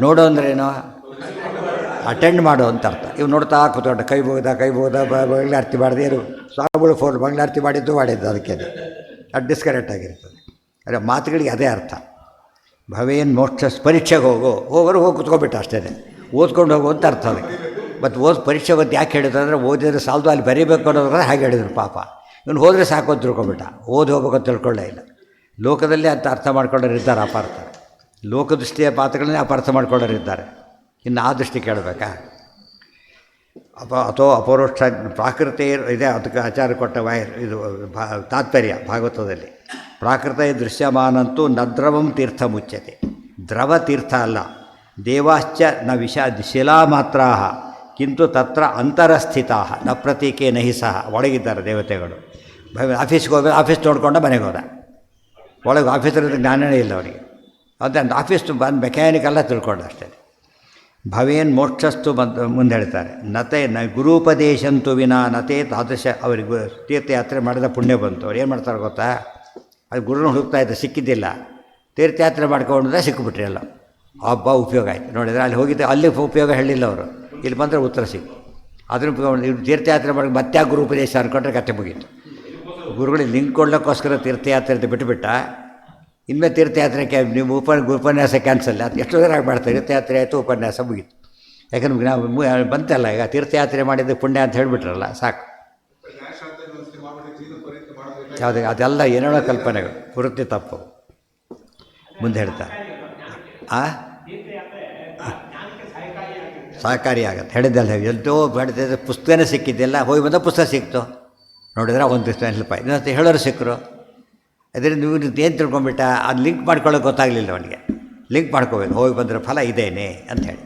ನೋಡು ಅಂದ್ರೇನು ಅಟೆಂಡ್ ಮಾಡು ಅಂತ ಅರ್ಥ. ಇವು ನೋಡ್ತಾ ಕೂತ್ಕೊಂಡ ಕೈ ಬೋದ ಮಂಗಳಾರತಿ ಮಾಡಿದೆ ಏನು ಸ್ವಾಮಿಗಳು ಫೋನ್ ಮಂಗಳಾರತಿ ಮಾಡಿದ್ದು ಅದಕ್ಕೆ ಅದು ಡಿಸ್ಕನೆಕ್ಟ್ ಆಗಿರ್ತದೆ. ಅದೇ ಮಾತುಗಳಿಗೆ ಅದೇ ಅರ್ಥ. ಭವೇನ್ ಮೋಕ್ಷ ಪರೀಕ್ಷೆಗೆ ಹೋಗೋರು ಹೋಗಿ ಕುತ್ಕೊಂಡ್ಬಿಟ್ಟ ಅಷ್ಟೇ, ಓದ್ಕೊಂಡು ಹೋಗು ಅಂತ ಅರ್ಥ ಅದಕ್ಕೆ. ಮತ್ತು ಪರೀಕ್ಷೆ ಬಂದು ಯಾಕೆ ಹೇಳಿದ್ರು ಅಂದರೆ ಓದಿದ್ರೆ ಸಾಲದು ಅಲ್ಲಿ ಬರೀಬೇಕು ಅನ್ನೋದ್ರೆ ಹಾಗೆ ಹೇಳಿದ್ರು ಪಾಪ. ಇವನು ಹೋದರೆ ಸಾಕು ಅಂತ ತಿಳ್ಕೊಂಬಿಟ್ಟ, ಹೋಗ್ಬೇಕು ಅಂತ ತಿಳ್ಕೊಳ್ಳೇ ಇಲ್ಲ. ಲೋಕದಲ್ಲೇ ಅಂತ ಅರ್ಥ ಮಾಡ್ಕೊಳ್ಳೋರಿದ್ದಾರೆ ಅಪಾರ್ಥ, ಲೋಕದೃಷ್ಟಿಯ ಮಾತುಗಳನ್ನೇ ಅಪಾರ್ಥ ಮಾಡ್ಕೊಳ್ಳೋರಿದ್ದಾರೆ. ಇನ್ನು ಆ ದೃಷ್ಟಿ ಕೇಳಬೇಕಾ? ಅಥೋ ಅಪರೋಕ್ಷ ಪ್ರಾಕೃತಿ ಇದೆ. ಅದಕ್ಕೆ ಆಚಾರ ಕೊಟ್ಟ ಇದು ತಾತ್ಪರ್ಯ ಭಾಗವತದಲ್ಲಿ. ಪ್ರಾಕೃತ ದೃಶ್ಯಮಾನಂತೂ ನದ್ರವಂ ತೀರ್ಥ ಮುಚ್ಯತೆ. ದ್ರವ ತೀರ್ಥ ಅಲ್ಲ. ದೇವಾಶ್ಚ ನ ಶಿಲಾ ಮಾತ್ರ ಕಿಂತು ತತ್ರ ಅಂತರಸ್ಥಿತಾ ನ ಪ್ರತೀಕೆ ನಹಿ ಸಹ. ಒಳಗಿದ್ದಾರೆ ದೇವತೆಗಳು. ಆಫೀಸ್ಗೆ ಹೋಗ್ಬೇಕು, ಆಫೀಸ್ ನೋಡ್ಕೊಂಡ ಮನೆಗೆ ಹೋದ. ಒಳಗೆ ಆಫೀಸರ್ ಜ್ಞಾನವೇ ಇಲ್ಲ ಅವನಿಗೆ. ಅದೇ ಆಫೀಸ್ ಬಂದು ಮೆಕ್ಯಾನಿಕ್ ಎಲ್ಲ ತಿಳ್ಕೊಂಡ ಅಷ್ಟೇ. ಭವೇನ್ ಮೋಕ್ಷಸ್ತು ಮುಂದೆ ಹೇಳ್ತಾರೆ. ಗುರುಪದೇಶಂತು ವಿನಾ ನತೆ ತಾದೃಶ. ಅವರಿಗೆ ತೀರ್ಥಯಾತ್ರೆ ಮಾಡಿದ ಪುಣ್ಯ ಬಂತು. ಅವ್ರು ಏನು ಮಾಡ್ತಾರೆ ಗೊತ್ತಾ? ಅದು ಗುರುನ ಹುಡುಕ್ತಾ ಇದ್ದ, ಸಿಕ್ಕಿದ್ದಿಲ್ಲ. ತೀರ್ಥಯಾತ್ರೆ ಮಾಡ್ಕೊಂಡ್ರೆ ಸಿಕ್ಕಿಬಿಟ್ರಿ ಎಲ್ಲ. ಹಬ್ಬ ಉಪಯೋಗ ಆಯಿತು. ನೋಡಿದರೆ ಅಲ್ಲಿ ಹೋಗಿದ್ದೆ, ಅಲ್ಲಿ ಉಪಯೋಗ ಹೇಳಿಲ್ಲ ಅವರು. ಇಲ್ಲಿ ಬಂದರೆ ಉತ್ತರ ಸಿಕ್ತು. ಅದ್ರ ತೀರ್ಥಯಾತ್ರೆ ಮಾಡಿ ಮತ್ತೆ ಆ ಗುರುಪದೇಶ ಅನ್ಕೊಂಡ್ರೆ ಕತೆ ಮುಗೀತು. ಗುರುಗಳಿಗೆ ಲಿಂಕ್ ಕೊಡ್ಲಿಕ್ಕೋಸ್ಕರ ತೀರ್ಥಯಾತ್ರೆ ಅಂತ ಬಿಟ್ಟುಬಿಟ್ಟ. ಇನ್ಮೇಲೆ ತೀರ್ಥಯಾತ್ರೆಗೆ ನೀವು ಉಪನ್ಯಾಸ ಕ್ಯಾನ್ಸಲ್. ಅದು ಎಷ್ಟು ಜನ ಮಾಡ್ತಾರೆ. ತೀರ್ಥಯಾತ್ರೆ ಆಯಿತು, ಉಪನ್ಯಾಸ ಮುಗೀತು. ಯಾಕಂದ್ರೆ ನಾವು ಬಂತಲ್ಲ ಈಗ ತೀರ್ಥಯಾತ್ರೆ ಮಾಡಿದ್ದು ಪುಣ್ಯ ಅಂತ ಹೇಳಿಬಿಟ್ರಲ್ಲ, ಸಾಕು. ಯಾವುದೇ ಅದೆಲ್ಲ ಏನೇನೋ ಕಲ್ಪನೆಗಳು, ವೃತ್ತಿ ತಪ್ಪು. ಮುಂದೆ ಹೇಳ್ತಾರೆ ಸಹಕಾರಿಯಾಗತ್ತೆ. ಹೇಳಿದ್ದಲ್ಲ, ಎಲ್ಲೋ ಬೇಡದಿದ್ದರೆ ಪುಸ್ತಕನೇ ಸಿಕ್ಕಿದ್ದಿಲ್ಲ, ಹೋಗಿ ಬಂದ ಪುಸ್ತಕ ಸಿಕ್ತು. ನೋಡಿದ್ರೆ ಒಂದು ಹೆಲ್ಪ್ ಆಯ್ತು. ಇನ್ನೊಂದು ಹೇಳೋರು ಸಿಕ್ಕರು. ಅದರಿಂದ ನೀವು ಏನು ತಿಳ್ಕೊಂಬಿಟ್ಟ, ಅದು ಲಿಂಕ್ ಮಾಡ್ಕೊಳ್ಳೋಕೆ ಗೊತ್ತಾಗಲಿಲ್ಲ ಅವನಿಗೆ. ಲಿಂಕ್ ಮಾಡ್ಕೋಬೇಕು, ಹೋಗಿ ಬಂದರೆ ಫಲ ಇದೇನೆ ಅಂತ ಹೇಳಿ.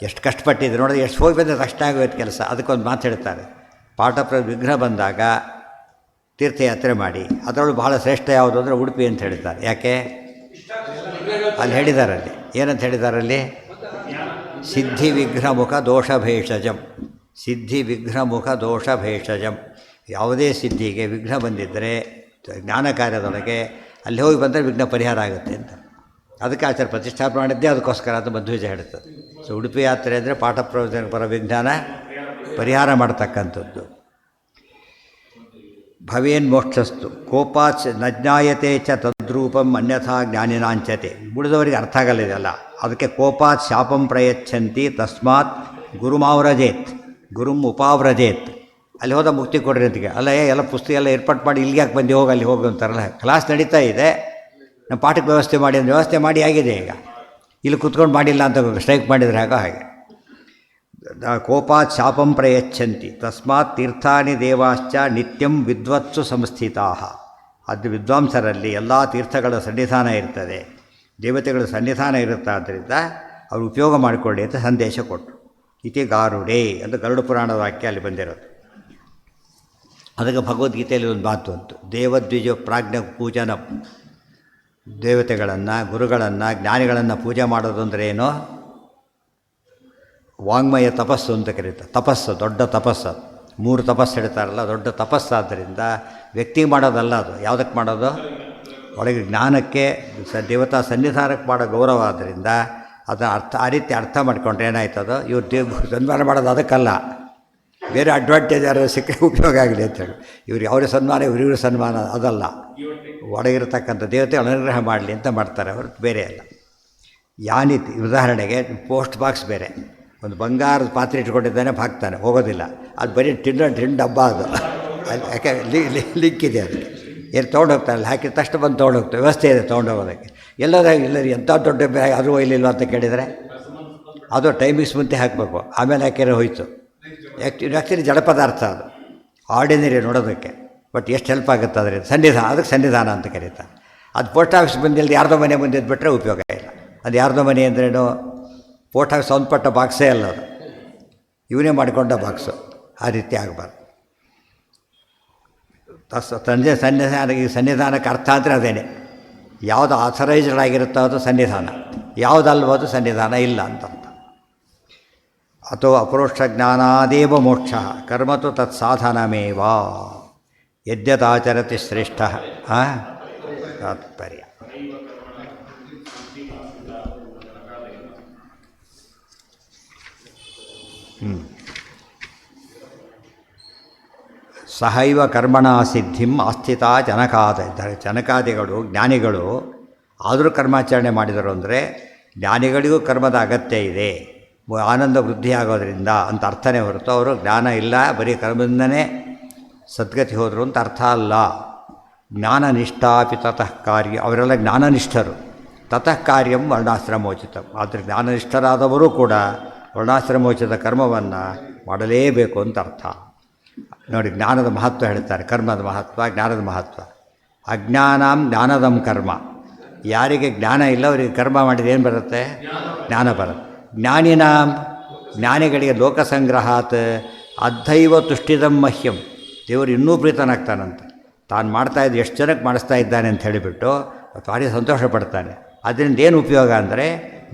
ಎಷ್ಟು ಕಷ್ಟಪಟ್ಟಿದ್ರು ನೋಡಿದ್ರೆ, ಎಷ್ಟು ಹೋಗಿ ಬಂದರೆ ಕಷ್ಟ ಆಗೋಯ್ತು ಕೆಲಸ. ಅದಕ್ಕೊಂದು ಮಾತು ಹೇಳ್ತಾರೆ. ವಿಗ್ರಹ ಬಂದಾಗ ತೀರ್ಥಯಾತ್ರೆ ಮಾಡಿ. ಅದರೊಳಗೆ ಬಹಳ ಶ್ರೇಷ್ಠ ಯಾವುದು ಅಂದರೆ ಉಡುಪಿ ಅಂತ ಹೇಳಿದ್ದಾರೆ. ಯಾಕೆ ಅಲ್ಲಿ ಹೇಳಿದಾರಲ್ಲಿ ಏನಂತ ಹೇಳಿದಾರಲ್ಲಿ? ಸಿದ್ಧಿ ವಿಘ್ನ ಮುಖ ದೋಷ ಭೇಷಜಂ. ಸಿದ್ಧಿ ವಿಘ್ನ ಮುಖ ದೋಷ ಭೇಷಜಂ. ಯಾವುದೇ ಸಿದ್ಧಿಗೆ ವಿಘ್ನ ಬಂದಿದ್ದರೆ ಜ್ಞಾನ ಕಾರ್ಯದೊಳಗೆ ಅಲ್ಲಿ ಹೋಗಿ ಬಂದರೆ ವಿಘ್ನ ಪರಿಹಾರ ಆಗುತ್ತೆ ಅಂತ. ಅದಕ್ಕೆ ಆಚಾರ್ಯ ಪ್ರತಿಷ್ಠಾಪನೆ ಮಾಡಿದ್ದೇ ಅದಕ್ಕೋಸ್ಕರ ಅಂತ ಮಧ್ವೀಜ ಹೇಳ್ತದೆ. ಸೊ ಉಡುಪಿ ಯಾತ್ರೆ ಅಂದರೆ ಪಾಠ ಪ್ರವಚನ ಪರ ವಿಜ್ಞಾನ ಪರಿಹಾರ ಮಾಡ್ತಕ್ಕಂಥದ್ದು. ಭವೇನ್ ಮೋಕ್ಷಸ್ತು ಕೋಪಾಚ್ ನಜ್ಞಾಯತೆ ಚ ತದ್ರೂಪಂ ಅನ್ಯಥಾ ಜ್ಞಾನಿನಾಂಚತೆ. ಉಳಿದವರಿಗೆ ಅರ್ಥ ಆಗಲಿದೆಯಲ್ಲ, ಅದಕ್ಕೆ ಕೋಪಾತ್ ಶಾಪಂ ಪ್ರಯಚ್ಛಂತಿ ತಸ್ಮಾತ್ ಗುರುಮಾವ್ರಜೇತ್ ಗುರುಂ ಉಪಾವ್ರಜೇತ್. ಅಲ್ಲಿ ಹೋದ ಮುಕ್ತಿ ಕೊಡ್ರಿ ಅಂತಿಗೆ. ಅಲ್ಲ ಎಲ್ಲ ಪುಸ್ತಕ ಎಲ್ಲ ಏರ್ಪಾಟ್ ಮಾಡಿ ಇಲ್ಲಿಗೆ ಯಾಕೆ ಬಂದು ಹೋಗಿ ಅಲ್ಲಿ ಹೋಗಿ ಅಂತಾರಲ್ಲ. ಕ್ಲಾಸ್ ನಡೀತಾ ಇದೆ, ನಮ್ಮ ಪಾಠಕ್ಕೆ ವ್ಯವಸ್ಥೆ ಮಾಡಿ ಅಂದರೆ ವ್ಯವಸ್ಥೆ ಮಾಡಿ ಆಗಿದೆ. ಈಗ ಇಲ್ಲಿ ಕುತ್ಕೊಂಡು ಮಾಡಿಲ್ಲ ಅಂತ ಸ್ಟ್ರೈಕ್ ಮಾಡಿದರೆ ಹಾಗೆ. ಕೋಪಾತ್ ಶಾಪಂ ಪ್ರಯಚ್ಛಂತಿ ತಸ್ಮಾತ್ ತೀರ್ಥಾನಿ ದೇವಾಶ್ಚ ನಿತ್ಯಂ ವಿದ್ವತ್ಸು ಸಂಸ್ಥಿತಾ. ಅದು ವಿದ್ವಾಂಸರಲ್ಲಿ ಎಲ್ಲ ತೀರ್ಥಗಳ ಸನ್ನಿಧಾನ ಇರ್ತದೆ, ದೇವತೆಗಳ ಸನ್ನಿಧಾನ ಇರುತ್ತಾದ್ದರಿಂದ ಅವರು ಉಪಯೋಗ ಮಾಡಿಕೊಳ್ಳಿ ಅಂತ ಸಂದೇಶ ಕೊಟ್ಟರು. ಇತಿ ಗಾರುಡೆ ಅಂತ ಗರುಡ ಪುರಾಣದ ವಾಕ್ಯ ಅಲ್ಲಿ ಬಂದಿರೋದು. ಅದಕ್ಕೆ ಭಗವದ್ಗೀತೆಯಲ್ಲಿ ಒಂದು ಮಾತು ಅಂತು, ದೇವದ್ವಿಜ ಪ್ರಾಜ್ಞ ಪೂಜನ. ದೇವತೆಗಳನ್ನು, ಗುರುಗಳನ್ನು, ಜ್ಞಾನಿಗಳನ್ನು ಪೂಜೆ ಮಾಡೋದು ಅಂದರೆ ಏನೋ ವಾಂಗ್ಮಯ ತಪಸ್ಸು ಅಂತ ಕರೀತಾರೆ. ತಪಸ್ಸು, ದೊಡ್ಡ ತಪಸ್ಸು. 3 ತಪಸ್ಸು ಹೇಳ್ತಾರಲ್ಲ, ದೊಡ್ಡ ತಪಸ್ಸಾದ್ದರಿಂದ ವ್ಯಕ್ತಿಗೆ ಮಾಡೋದಲ್ಲ ಅದು. ಯಾವುದಕ್ಕೆ ಮಾಡೋದು? ಒಳಗೆ ಜ್ಞಾನಕ್ಕೆ, ದೇವತಾ ಸನ್ನಿಧಾನಕ್ಕೆ ಮಾಡೋ ಗೌರವ. ಆದ್ದರಿಂದ ಅದನ್ನು ಆ ರೀತಿ ಅರ್ಥ ಮಾಡಿಕೊಂಡ್ರೆ ಏನಾಯ್ತದೋ, ಇವ್ರು ಸನ್ಮಾನ ಮಾಡೋದು ಅದಕ್ಕಲ್ಲ, ಬೇರೆ ಅಡ್ವಾಂಟೇಜ್ ಯಾರು ಸಿಕ್ಕರೆ ಉಪಯೋಗ ಆಗಲಿ ಅಂತೇಳಿ. ಇವ್ರಿಗೆ ಅವರ ಸನ್ಮಾನ, ಇವ್ರಿವ್ರ ಸನ್ಮಾನ ಅದಲ್ಲ. ಒಳಗಿರತಕ್ಕಂಥ ದೇವತೆ ಅನುಗ್ರಹ ಮಾಡಲಿ ಅಂತ ಮಾಡ್ತಾರೆ ಹೊರತು ಬೇರೆ ಅಲ್ಲ. ಯಾನಿತಿ ಉದಾಹರಣೆಗೆ ಪೋಸ್ಟ್ ಬಾಕ್ಸ್ ಬೇರೆ, ಒಂದು ಬಂಗಾರದ ಪಾತ್ರೆ ಇಟ್ಕೊಂಡಿದ್ದಾನೆ, ಹಾಕ್ತಾನೆ, ಹೋಗೋದಿಲ್ಲ. ಅದು ಬರೀ ಟಿನ್ ಡಬ್ಬ ಅದು. ಯಾಕೆ ಲಿಂಕ್ ಇದೆ ಅದಕ್ಕೆ. ಏನು ತೊಗೊಂಡೋಗ್ತಾನೆ, ಅಲ್ಲಿ ಹಾಕಿದ ತಕ್ಷಣ ಬಂದು ತೊಗೊಂಡೋಗ್ತಾರೆ, ವ್ಯವಸ್ಥೆ ಇದೆ ತೊಗೊಂಡೋಗೋದಕ್ಕೆ. ಎಲ್ಲದಾಗ ಇಲ್ಲ ಎಂಥ ದೊಡ್ಡ ಬ್ಯಾಗ್ ಅದು ಒಯ್ಲಿಲ್ಲ ಅಂತ ಕೇಳಿದರೆ, ಅದು ಟೈಮಿಂಗ್ಸ್ ಮುಂದೆ ಹಾಕಬೇಕು, ಆಮೇಲೆ ಹಾಕಿರೋ ಹೋಯ್ತು. ಆ್ಯಕ್ಚುಲಿ ಜಡ ಪದಾರ್ಥ ಅದು, ಆರ್ಡಿನರಿ ನೋಡೋದಕ್ಕೆ. ಬಟ್ ಎಷ್ಟು ಹೆಲ್ಪ್ ಆಗುತ್ತೆ ಅದರಿಂದ. ಸನ್ನಿಧಾನ, ಅದಕ್ಕೆ ಸನ್ನಿಧಾನ ಅಂತ ಕರೀತಾರೆ. ಅದು ಪೋಸ್ಟ್ ಆಫೀಸ್ ಬಂದಿಲ್ಲ, ಯಾರ್ದೋ ಮನೆ ಮುಂದಿದ್ದು ಬಿಟ್ಟರೆ ಉಪಯೋಗ ಇಲ್ಲ. ಅದು ಯಾರ್ದೋ ಮನೆ ಅಂದ್ರೇನು, ಪೋಸ್ಟ್ ಆಫೀಸ್ ಸಂಬಂಧಪಟ್ಟ ಬಾಕ್ಸೇ ಅಲ್ಲ ಅದು, ಇವನೇ ಮಾಡಿಕೊಂಡ ಬಾಕ್ಸು. ಆ ರೀತಿ ಆಗಬಾರ್ದು. ಸನ್ನಿಧಾನಕ್ಕೆ ಅರ್ಥ ಅಂದರೆ ಅದೇನೆ, ಯಾವುದು ಆಥರೈಸ್ಡ್ ಆಗಿರುತ್ತೋ ಅದು ಸನ್ನಿಧಾನ, ಯಾವುದಲ್ವೋ ಅದು ಸನ್ನಿಧಾನ ಇಲ್ಲ ಅಂತ. ಅಥೋ ಅಪರೋಕ್ಷ ಜ್ಞಾನಾದೇವ ಮೋಕ್ಷ ಕರ್ಮ ತು ತತ್ಸಾಧನಮೇವ ಯದ್ಯದಾಚರತಿ ಶ್ರೇಷ್ಠ ತಾತ್ಪರ್ಯ. ಸಹೈವ ಕರ್ಮಣ ಸಿದ್ಧಿಂ ಆಸ್ಥಿತ ಜನಕಾದಿಗಳು ಜ್ಞಾನಿಗಳು ಆದರೂ ಕರ್ಮಾಚರಣೆ ಮಾಡಿದರು ಅಂದರೆ ಜ್ಞಾನಿಗಳಿಗೂ ಕರ್ಮದ ಅಗತ್ಯ ಇದೆ, ಆನಂದ ವೃದ್ಧಿ ಆಗೋದರಿಂದ ಅಂತ ಅರ್ಥನೇ ಹೊರತು ಅವರು ಜ್ಞಾನ ಇಲ್ಲ ಬರೀ ಕರ್ಮದಿಂದನೇ ಸದ್ಗತಿ ಹೋದರು ಅಂತ ಅರ್ಥ ಅಲ್ಲ. ಜ್ಞಾನನಿಷ್ಠಾಪಿ ತತಃ ಕಾರ್ಯ, ಅವರೆಲ್ಲ ಜ್ಞಾನನಿಷ್ಠರು. ತತಃ ಕಾರ್ಯಂ ವರ್ಣಾಶ್ರಮೋಚಿತ, ಆದರೆ ಜ್ಞಾನನಿಷ್ಠರಾದವರು ಕೂಡ ವರ್ಣಾಶ್ರಮೋಚಿತ ಕರ್ಮವನ್ನು ಮಾಡಲೇಬೇಕು ಅಂತ ಅರ್ಥ. ನೋಡಿ, ಜ್ಞಾನದ ಮಹತ್ವ ಹೇಳ್ತಾರೆ, ಕರ್ಮದ ಮಹತ್ವ, ಜ್ಞಾನದ ಮಹತ್ವ. ಅಜ್ಞಾನಂ ಜ್ಞಾನದಂ ಕರ್ಮ, ಯಾರಿಗೆ ಜ್ಞಾನ ಇಲ್ಲ ಅವರಿಗೆ ಕರ್ಮ ಮಾಡಿದ ಏನು ಬರುತ್ತೆ? ಜ್ಞಾನ ಬರುತ್ತೆ. ಜ್ಞಾನಿನಾಂ, ಜ್ಞಾನಿಗಳಿಗೆ ಲೋಕಸಂಗ್ರಹಾತ್ ಅದ್ಧೈವ ತುಷ್ಟಿದಂ ಮಹ್ಯಂ, ದೇವರು ಇನ್ನೂ ಪ್ರೀತನಾಗ್ತಾನಂತೆ. ತಾನು ಮಾಡ್ತಾಯಿದ್ದು ಎಷ್ಟು ಜನಕ್ಕೆ ಮಾಡಿಸ್ತಾ ಇದ್ದಾನೆ ಅಂತ ಹೇಳಿಬಿಟ್ಟು ಭಾರಿ ಸಂತೋಷ ಪಡ್ತಾನೆ. ಅದರಿಂದ ಏನು ಉಪಯೋಗ ಅಂದರೆ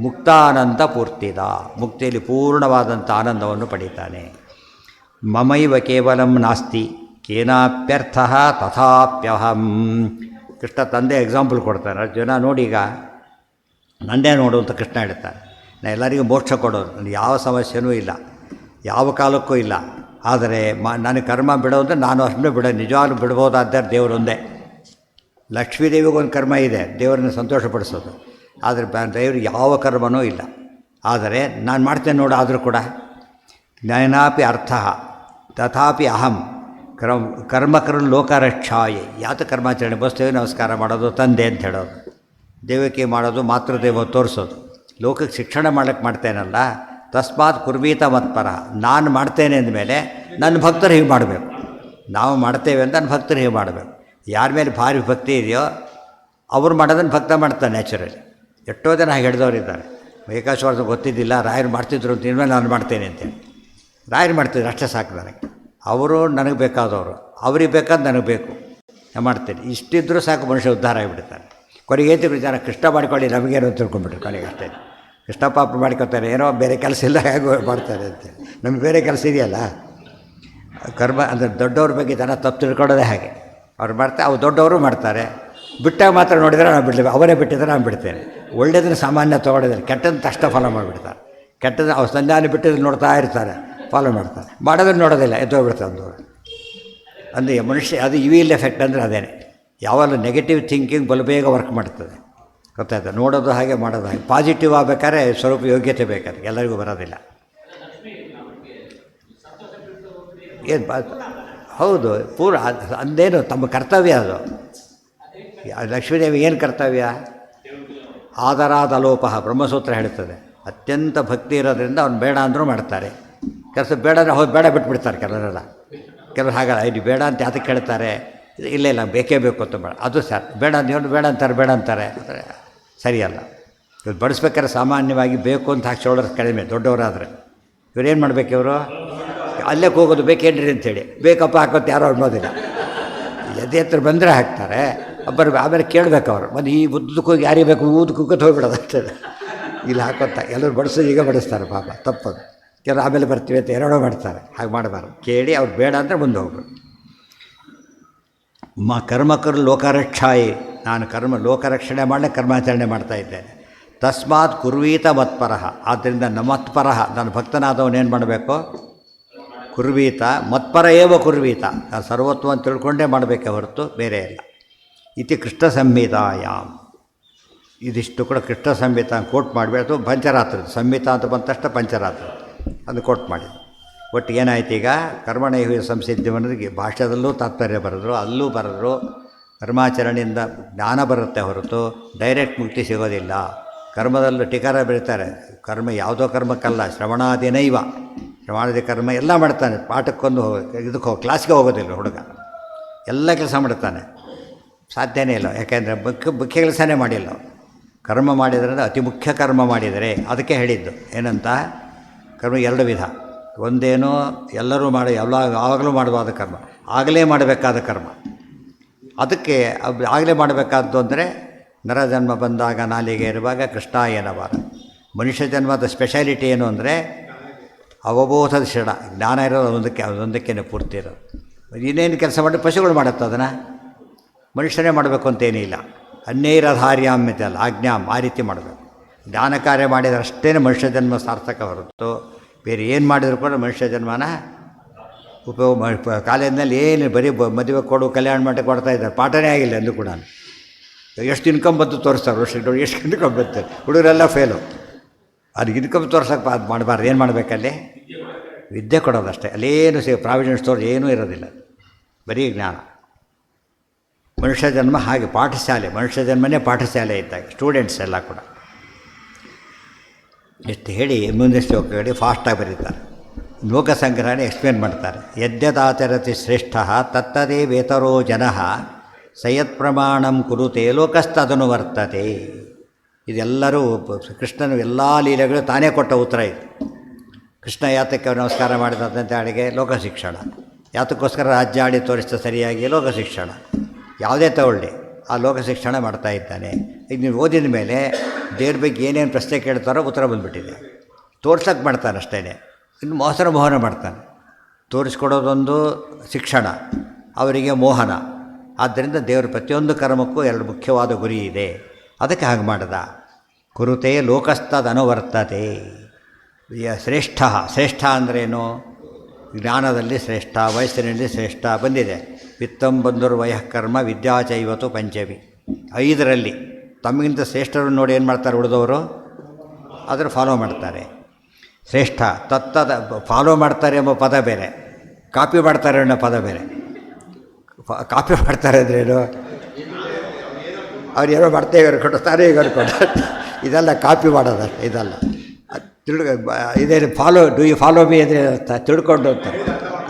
ಮುಕ್ತಾನಂದ ಪೂರ್ತಿದ, ಮುಕ್ತಿಯಲ್ಲಿ ಪೂರ್ಣವಾದಂಥ ಆನಂದವನ್ನು ಪಡೀತಾನೆ. ಮಮೈವ ಕೇವಲಂ ನಾಸ್ತಿ ಕೇನಾಪ್ಯರ್ಥ ತಥಾಪ್ಯಹಂ. ಕೃಷ್ಣ ತಂದೆ ಎಕ್ಸಾಂಪಲ್ ಕೊಡ್ತಾನೆ. ಅರ್ಜುನ ನೋಡೀಗ ನಂದೇ ನೋಡು ಅಂತ ಕೃಷ್ಣ ಹೇಳ್ತಾನೆ. ನಾನು ಎಲ್ಲರಿಗೂ ಮೋಕ್ಷ ಕೊಡೋದು, ನನಗೆ ಯಾವ ಸಮಸ್ಯೆನೂ ಇಲ್ಲ, ಯಾವ ಕಾಲಕ್ಕೂ ಇಲ್ಲ. ಆದರೆ ನನಗೆ ಕರ್ಮ ಬಿಡೋದು ನಾನು ಅಷ್ಟೇ ನಿಜವಾಗ್ಲೂ ಬಿಡ್ಬೋದಾದರೆ ದೇವರೊಂದೇ. ಲಕ್ಷ್ಮೀದೇವಿಗೊಂದು ಕರ್ಮ ಇದೆ, ದೇವರನ್ನು ಸಂತೋಷಪಡಿಸೋದು. ಆದರೆ ದೇವ್ರಿಗೆ ಯಾವ ಕರ್ಮನೂ ಇಲ್ಲ. ಆದರೆ ನಾನು ಮಾಡ್ತೇನೆ ನೋಡು, ಆದರೂ ಕೂಡ ಜ್ಞಾನಾಪಿ ಅರ್ಥ ತಥಾಪಿ ಅಹಂ ಕರ್ಮಕರನ್ ಲೋಕರಕ್ಷಾಯೆ. ಯಾತ ಕರ್ಮಾಚರಣೆ ಬಸ್ತೇವೆ ನಮಸ್ಕಾರ ಮಾಡೋದು, ತಂದೆ ಅಂತ ಹೇಳೋದು, ದೇವಕ್ಕೆ ಮಾಡೋದು, ಮಾತೃದೇವ ತೋರಿಸೋದು, ಲೋಕಕ್ಕೆ ಶಿಕ್ಷಣ ಮಾಡೋಕ್ಕೆ ಮಾಡ್ತೇನಲ್ಲ. ತಸ್ಮಾತ್ ಕುರ್ವೀತ ಮತ್ಪರ, ನಾನು ಮಾಡ್ತೇನೆ ಅಂದಮೇಲೆ ನನ್ನ ಭಕ್ತರು ಹೀಗೆ ಮಾಡಬೇಕು. ನಾವು ಮಾಡ್ತೇವೆ ಅಂತ ನನ್ನ ಭಕ್ತರು ಹೀಗೆ ಮಾಡಬೇಕು. ಯಾರ ಮೇಲೆ ಭಾರಿ ಭಕ್ತಿ ಇದೆಯೋ ಅವ್ರು ಮಾಡೋದನ್ನು ಭಕ್ತ ಮಾಡ್ತಾನೆ ನ್ಯಾಚುರಲಿ. ಎಷ್ಟೋ ಜನ ಹಾಗೆ ಹಿಡಿದವರಿದ್ದಾರೆ. ಏಕಾಶ್ವಾಸ ಗೊತ್ತಿದ್ದಿಲ್ಲ, ರಾಯರು ಮಾಡ್ತಿದ್ರು ಅಂತ ಇನ್ಮೇಲೆ ನಾನು ಮಾಡ್ತೇನೆ ಅಂತೇಳಿ ರಾಯರು ಮಾಡ್ತಿದ್ರು, ಅಷ್ಟೇ ಸಾಕು ನನಗೆ. ಅವರು ನನಗೆ ಬೇಕಾದವರು, ಅವ್ರಿಗೆ ಬೇಕಾದ ನನಗೆ ಬೇಕು, ನಾನು ಮಾಡ್ತೇನೆ. ಇಷ್ಟಿದ್ದರೂ ಸಾಕು, ಮನುಷ್ಯ ಉದ್ಧಾರ ಆಗಿಬಿಡ್ತಾನೆ. ಕೊನೆಗೆ ಏತಿ ವಿಚಾರ, ಕೃಷ್ಣ ಮಾಡ್ಕೊಳ್ಳಿ ನಮಗೇನೋ ತಿಳ್ಕೊಂಡ್ಬಿಟ್ರು. ಕೊನೆಗೆ ಅಷ್ಟೇ ಕೃಷ್ಣ ಪಾಪ ಮಾಡ್ಕೊತಾರೆ, ಏನೋ ಬೇರೆ ಕೆಲಸ ಇಲ್ಲ ಹೇಗೆ ಮಾಡ್ತಾರೆ ಅಂತೇಳಿ. ನಮಗೆ ಬೇರೆ ಕೆಲಸ ಇದೆಯಲ್ಲ. ಕರ್ಮ ಅಂದರೆ ದೊಡ್ಡವ್ರ ಬಗ್ಗೆ ಜನ ತಪ್ಪು ತಿಳ್ಕೊಳ್ಳೋದೇ ಹಾಗೆ. ಅವ್ರು ಮಾಡ್ತಾರೆ, ಅವ್ರು ದೊಡ್ಡವರು ಮಾಡ್ತಾರೆ. ಬಿಟ್ಟಾಗ ಮಾತ್ರ ನೋಡಿದರೆ ನಾನು ಬಿಡಲಿ, ಅವರೇ ಬಿಟ್ಟಿದ್ರೆ ನಾನು ಬಿಡ್ತೇನೆ. ಒಳ್ಳೆಯದನ್ನು ಸಾಮಾನ್ಯ ತೊಗೊಂಡಿದ್ದಾರೆ, ಕೆಟ್ಟದ್ದು ತಕ್ಷಣ ಫಾಲೋ ಮಾಡಿಬಿಡ್ತಾರೆ. ಕೆಟ್ಟದ್ದು ಅವ್ರು ಸಂಧಾನ ಬಿಟ್ಟಿದ್ದು ನೋಡ್ತಾ ಇರ್ತಾರೆ, ಫಾಲೋ ಮಾಡ್ತಾರೆ. ಮಾಡೋದನ್ನು ನೋಡೋದಿಲ್ಲ, ಎದ್ದೋಗ್ಬಿಡ್ತಾರೆ ಅಂದವರು. ಅಂದರೆ ಮನುಷ್ಯ ಅದು ಇವಿಲ್ ಎಫೆಕ್ಟ್ ಅಂದರೆ ಅದೇನೆ. ಯಾವಾಗ ನೆಗೆಟಿವ್ ಥಿಂಕಿಂಗ್ ಬಲು ಬೇಗ ವರ್ಕ್ ಮಾಡ್ತದೆ, ಗೊತ್ತಾಯ್ತು. ನೋಡೋದು ಹಾಗೆ, ಮಾಡೋದು ಹಾಗೆ. ಪಾಸಿಟಿವ್ ಆಗಬೇಕಾದ್ರೆ ಸ್ವಲ್ಪ ಯೋಗ್ಯತೆ ಬೇಕಾದ್ರೆ, ಎಲ್ಲರಿಗೂ ಬರೋದಿಲ್ಲ. ಏನು ಹೌದು, ಪೂರ ಅಂದೇನು ತಮ್ಮ ಕರ್ತವ್ಯ ಅದು. ಲಕ್ಷ್ಮೀದೇವಿ ಏನು ಕರ್ತವ್ಯ? ಆದರಾದ ಲೋಪಃ ಬ್ರಹ್ಮಸೂತ್ರ ಹೇಳ್ತದೆ. ಅತ್ಯಂತ ಭಕ್ತಿ ಇರೋದ್ರಿಂದ ಅವ್ನು ಬೇಡ ಅಂದರೂ ಮಾಡ್ತಾರೆ. ಕೆಲಸ ಬೇಡ ಅಂದರೆ ಹೌದು ಬೇಡ ಬಿಟ್ಬಿಡ್ತಾರೆ ಕೆಲವರೆಲ್ಲ. ಕೆಲವರು ಹಾಗಲ್ಲ, ಇದು ಬೇಡ ಅಂತ ಯಾತಕ್ಕೆ ಕೇಳ್ತಾರೆ? ಇಲ್ಲ ಇಲ್ಲ ಬೇಕೇ ಬೇಕು ಅಂತ ಬೇಡ, ಅದು ಸರ್ ಬೇಡ ಅಂತ ಹೇಳಿ ಬೇಡ ಅಂತಾರೆ ಅಂದರೆ ಸರಿಯಲ್ಲ. ಇವ್ರು ಬಡಿಸ್ಬೇಕಾದ್ರೆ ಸಾಮಾನ್ಯವಾಗಿ ಬೇಕು ಅಂತ ಹಾಕಿ ಶೋಲ್ಡರ್ ಕಡಿಮೆ ದೊಡ್ಡವರಾದರೆ. ಇವ್ರೇನು ಮಾಡಬೇಕು? ಇವರು ಅಲ್ಲೇ ಹೋಗೋದು ಬೇಕೇನ್ರಿ ಅಂಥೇಳಿ ಬೇಕಪ್ಪ ಹಾಕೋದು ಯಾರೋ ಅನ್ನೋದಿಲ್ಲ. ಎದೆ ಹತ್ರ ಬಂದರೆ ಹಾಕ್ತಾರೆ, ಆಮೇಲೆ ಕೇಳಬೇಕು ಅವರು. ಮತ್ತು ಈ ಉದ್ದಕ್ಕೆ ಹೋಗಿ ಯಾರಿಗೆ ಬೇಕು ಊದಕ್ಕೆ ಕುಕ್ಕತ್ತು ಹೋಗ್ಬಿಡೋದು ಅಷ್ಟೇ. ಇಲ್ಲಿ ಹಾಕೋತ ಎಲ್ಲರೂ ಬಡಿಸೋದು ಈಗ ಬಡಿಸ್ತಾರೆ, ಪಾಪ ತಪ್ಪದು. ಕೆಲವರು ಆಮೇಲೆ ಬರ್ತೀವಿ ಅಂತ ಎರಡೋ ಮಾಡ್ತಾರೆ, ಹಾಗೆ ಮಾಡಬಾರ್ದು. ಕೇಳಿ ಅವ್ರು ಬೇಡ ಅಂದರೆ ಮುಂದೆ ಹೋಗ್ಬೇಕು. ಕರ್ಮಕರು ಲೋಕರಕ್ಷಾಯಿ, ನಾನು ಲೋಕರಕ್ಷಣೆ ಮಾಡಲಿಕ್ಕೆ ಕರ್ಮಾಚರಣೆ ಮಾಡ್ತಾಯಿದ್ದೇನೆ. ತಸ್ಮಾತ್ ಕುರ್ವೀತ ಮತ್ಪರಃ, ಆದ್ದರಿಂದ ನಮತ್ಪರಃ, ನನ್ನ ಭಕ್ತನಾದವನೇನು ಮಾಡಬೇಕು? ಕುರ್ವೀತ ಮತ್ಪರ ಏವ ಕುರ್ವೀತ, ನಾನು ಸರ್ವತ್ವ ಅಂತ ತಿಳ್ಕೊಂಡೇ ಮಾಡಬೇಕೆ ಹೊರತು ಬೇರೆ ಇಲ್ಲ. ಇತಿ ಕೃಷ್ಣ ಸಂಹಿತಾಯಾಮ್, ಇದಿಷ್ಟು ಕೂಡ ಕೃಷ್ಣ ಸಂಹಿತ ಕೋಟ್ ಮಾಡಬೇಡ. ಅಥವಾ ಪಂಚರಾತ್ರ ಸಂಹಿತ ಅಂತ ಬಂದ ತಕ್ಷಣ ಪಂಚರಾತ್ರ ಅದು ಕೋಟ್ ಮಾಡಿದ್ದು. ಒಟ್ಟು ಏನಾಯ್ತು ಈಗ? ಕರ್ಮಣೈವ ಸಂಸಿದ್ಧಿವನಿಗೆ ಭಾಷ್ಯದಲ್ಲೂ ತಾತ್ಪರ್ಯ ಬರೆದ್ರು, ಅಲ್ಲೂ ಬರೆದ್ರು. ಕರ್ಮಾಚರಣೆಯಿಂದ ಜ್ಞಾನ ಬರುತ್ತೆ ಹೊರತು ಡೈರೆಕ್ಟ್ ಮುಕ್ತಿ ಸಿಗೋದಿಲ್ಲ. ಕರ್ಮದಲ್ಲೂ ಟೀಕಾರ ಬರೀತಾರೆ, ಕರ್ಮ ಯಾವುದೋ ಕರ್ಮಕ್ಕಲ್ಲ, ಶ್ರವಣಾದಿನೈವ, ಶ್ರವಣಾದಿ ಕರ್ಮ ಎಲ್ಲ ಮಾಡ್ತಾನೆ. ಪಾಠಕ್ಕೊಂದು ಇದಕ್ಕೆ ಕ್ಲಾಸ್ಗೆ ಹೋಗೋದಿಲ್ಲ ಹುಡುಗ, ಎಲ್ಲ ಕೆಲಸ ಮಾಡ್ತಾನೆ, ಸಾಧ್ಯನೇ ಇಲ್ಲ. ಯಾಕೆಂದರೆ ಮುಖ್ಯ ಕೆಲಸನೇ ಮಾಡಿಲ್ಲ. ಕರ್ಮ ಮಾಡಿದ್ರಿಂದ ಅತಿ ಮುಖ್ಯ ಕರ್ಮ ಮಾಡಿದರೆ ಅದಕ್ಕೆ ಹೇಳಿದ್ದು ಏನಂತ, ಕರ್ಮ ಎರಡು ವಿಧ. ಒಂದೇನು ಎಲ್ಲರೂ ಯಾವಾಗಲೂ ಮಾಡಬಾರ್ದ ಕರ್ಮ, ಆಗಲೇ ಮಾಡಬೇಕಾದ ಕರ್ಮ. ಅದಕ್ಕೆ ಆಗಲೇ ಮಾಡಬೇಕಾದ್ದು ಅಂದರೆ ನರಜನ್ಮ ಬಂದಾಗ ನಾಲಿಗೆ ಇರುವಾಗ ಕೃಷ್ಣ ಏನಬಾರ. ಮನುಷ್ಯ ಜನ್ಮದ ಸ್ಪೆಷಾಲಿಟಿ ಏನು ಅಂದರೆ ಅವಬೋಧದ ಕ್ಷಣ ಜ್ಞಾನ ಇರೋದು ಅದೊಂದಕ್ಕೇ ಪೂರ್ತಿ ಇರೋದು. ಇನ್ನೇನು ಕೆಲಸ ಮಾಡಿ ಪಶುಗಳು ಮಾಡುತ್ತೆ ಅದನ್ನು, ಮನುಷ್ಯನೇ ಮಾಡಬೇಕು ಅಂತೇನಿಲ್ಲ. ಅನ್ಯೈರಧಾರ್ಯಾಮ್ಯತೆ ಅಲ್ಲ, ಆಜ್ಞಾಮ್ ಆ ರೀತಿ ಮಾಡಬೇಕು. ಜ್ಞಾನ ಕಾರ್ಯ ಮಾಡಿದರಷ್ಟೇ ಮನುಷ್ಯ ಜನ್ಮ ಸಾರ್ಥಕ ಹೊರತು ಬೇರೆ ಏನು ಮಾಡಿದರೂ ಕೂಡ ಮನುಷ್ಯ ಜನ್ಮನ ಉಪಯೋಗ ಕಾಲೇಜಿನಲ್ಲಿ ಏನು ಬರೀ ಮದುವೆ ಕೊಡು ಕಲ್ಯಾಣ ಮಟ್ಟಕ್ಕೆ ಕೊಡ್ತಾ ಇದ್ದಾರೆ, ಪಾಠನೇ ಆಗಿಲ್ಲ ಎಂದು ಕೂಡ. ಎಷ್ಟು ಇನ್ಕಮ್ ಬಂತು ತೋರಿಸ್ತಾರೆ, ವರ್ಷಕ್ಕೆ ಎಷ್ಟು ಇನ್ಕಮ್ ಬಂತು, ಹುಡುಗರೆಲ್ಲ ಫೇಲು. ಅವ್ರಿಗೆ ಇನ್ಕಮ್ ತೋರ್ಸೋಕೆ ಅದು ಮಾಡಬಾರ್ದು. ಏನು ಮಾಡಬೇಕಲ್ಲಿ? ವಿದ್ಯೆ ಕೊಡೋದಷ್ಟೇ, ಅಲ್ಲೇನು ಪ್ರಾವಿಡೆಂಟ್ ಸ್ಟೋರ್ ಏನೂ ಇರೋದಿಲ್ಲ, ಬರೀ ಜ್ಞಾನ. ಮನುಷ್ಯ ಜನ್ಮ ಹಾಗೆ ಪಾಠಶಾಲೆ, ಮನುಷ್ಯ ಜನ್ಮನೇ ಪಾಠಶಾಲೆ ಇದ್ದಾಗ ಸ್ಟೂಡೆಂಟ್ಸ್ ಎಲ್ಲ ಕೂಡ. ಎಷ್ಟು ಹೇಳಿ ಮುಂದೆ ಶ್ಲೋಕಗಳು ಫಾಸ್ಟಾಗಿ ಬರೀತಾರೆ. ಲೋಕ ಸಂಗ್ರಹಣೆ ಎಕ್ಸ್ಪ್ಲೇನ್ ಮಾಡ್ತಾರೆ. ಯದ್ಯದಾಚರತಿ ಶ್ರೇಷ್ಠ ತತ್ತದೇ ವೇತರೋ ಜನಃ ಸಯತ್ ಪ್ರಮಾಣಂ ಕುರುತೆ ಲೋಕಸ್ತದನು ವರ್ತತೆ. ಇದೆಲ್ಲರೂ ಕೃಷ್ಣನ ಎಲ್ಲ ಲೀಲೆಗಳು ತಾನೇ ಕೊಟ್ಟ ಉತ್ತರ ಇದು. ಕೃಷ್ಣ ಯಾತಕ್ಕೆ ನಮಸ್ಕಾರ ಮಾಡಿದಂಥ ಅಡಿಗೆ ಲೋಕ ಶಿಕ್ಷಣ, ಯಾತಕ್ಕೋಸ್ಕರ ರಾಜ್ಯ ಆಡಿ ತೋರಿಸ್ತಾ ಸರಿಯಾಗಿ ಲೋಕ ಶಿಕ್ಷಣ. ಯಾವುದೇ ತಗೊಳ್ಳಿ ಆ ಲೋಕ ಶಿಕ್ಷಣ ಮಾಡ್ತಾ ಇದ್ದಾನೆ. ಈಗ ನೀವು ಓದಿದ ಮೇಲೆ ದೇವ್ರ ಬಗ್ಗೆ ಏನೇನು ಪ್ರಶ್ನೆ ಕೇಳ್ತಾರೋ ಉತ್ತರ ಬಂದುಬಿಟ್ಟಿದೆ. ತೋರ್ಸೋಕ್ಕೆ ಮಾಡ್ತಾನೆ ಅಷ್ಟೇ, ಇನ್ನು ಮೋಹನ ಮಾಡ್ತಾನೆ. ತೋರಿಸ್ಕೊಡೋದೊಂದು ಶಿಕ್ಷಣ, ಅವರಿಗೆ ಮೋಹನ. ಆದ್ದರಿಂದ ದೇವರ ಪ್ರತಿಯೊಂದು ಕರ್ಮಕ್ಕೂ ಎರಡು ಮುಖ್ಯವಾದ ಗುರಿ ಇದೆ. ಅದಕ್ಕೆ ಹಾಗೆ ಮಾಡ್ದ. ಕುರುತೆ ಲೋಕಸ್ತದನುವರ್ತತೆ. ಶ್ರೇಷ್ಠ, ಶ್ರೇಷ್ಠ ಅಂದ್ರೇನು? ಜ್ಞಾನದಲ್ಲಿ ಶ್ರೇಷ್ಠ, ವಯಸ್ಸಿನಲ್ಲಿ ಶ್ರೇಷ್ಠ ಬಂದಿದೆ. ವಿತ್ತಂ ಬಂಧುರ್ ವಯಃಕರ್ಮ ವಿದ್ಯಾಚೈವತು ಪಂಚಮಿ. 5ರಲ್ಲಿ ತಮಗಿಂತ ಶ್ರೇಷ್ಠರನ್ನು ನೋಡಿ ಏನು ಮಾಡ್ತಾರೆ ಉಳಿದವರು? ಅದನ್ನು ಫಾಲೋ ಮಾಡ್ತಾರೆ. ಶ್ರೇಷ್ಠ ತತ್ತದ ಫಾಲೋ ಮಾಡ್ತಾರೆ ಎಂಬ ಪದ ಬೇರೆ, ಕಾಪಿ ಮಾಡ್ತಾರೆ ಅನ್ನೋ ಪದ ಬೇರೆ. ಕಾಪಿ ಮಾಡ್ತಾರೆ ಅಂದ್ರೇನು? ಅವ್ರು ಏನೋ ಮಾಡ್ತೇವೆ ಅನ್ಕೊಂಡು ತಾನೇ ಈಗ ಅನ್ಕೊಂಡು, ಇದೆಲ್ಲ ಕಾಪಿ ಮಾಡೋದಷ್ಟೆ. ಇದಲ್ಲ ಇದೇನು follow, do you follow me ಅಂದರೆ ಅರ್ಥ ತಿಳ್ಕೊಂಡು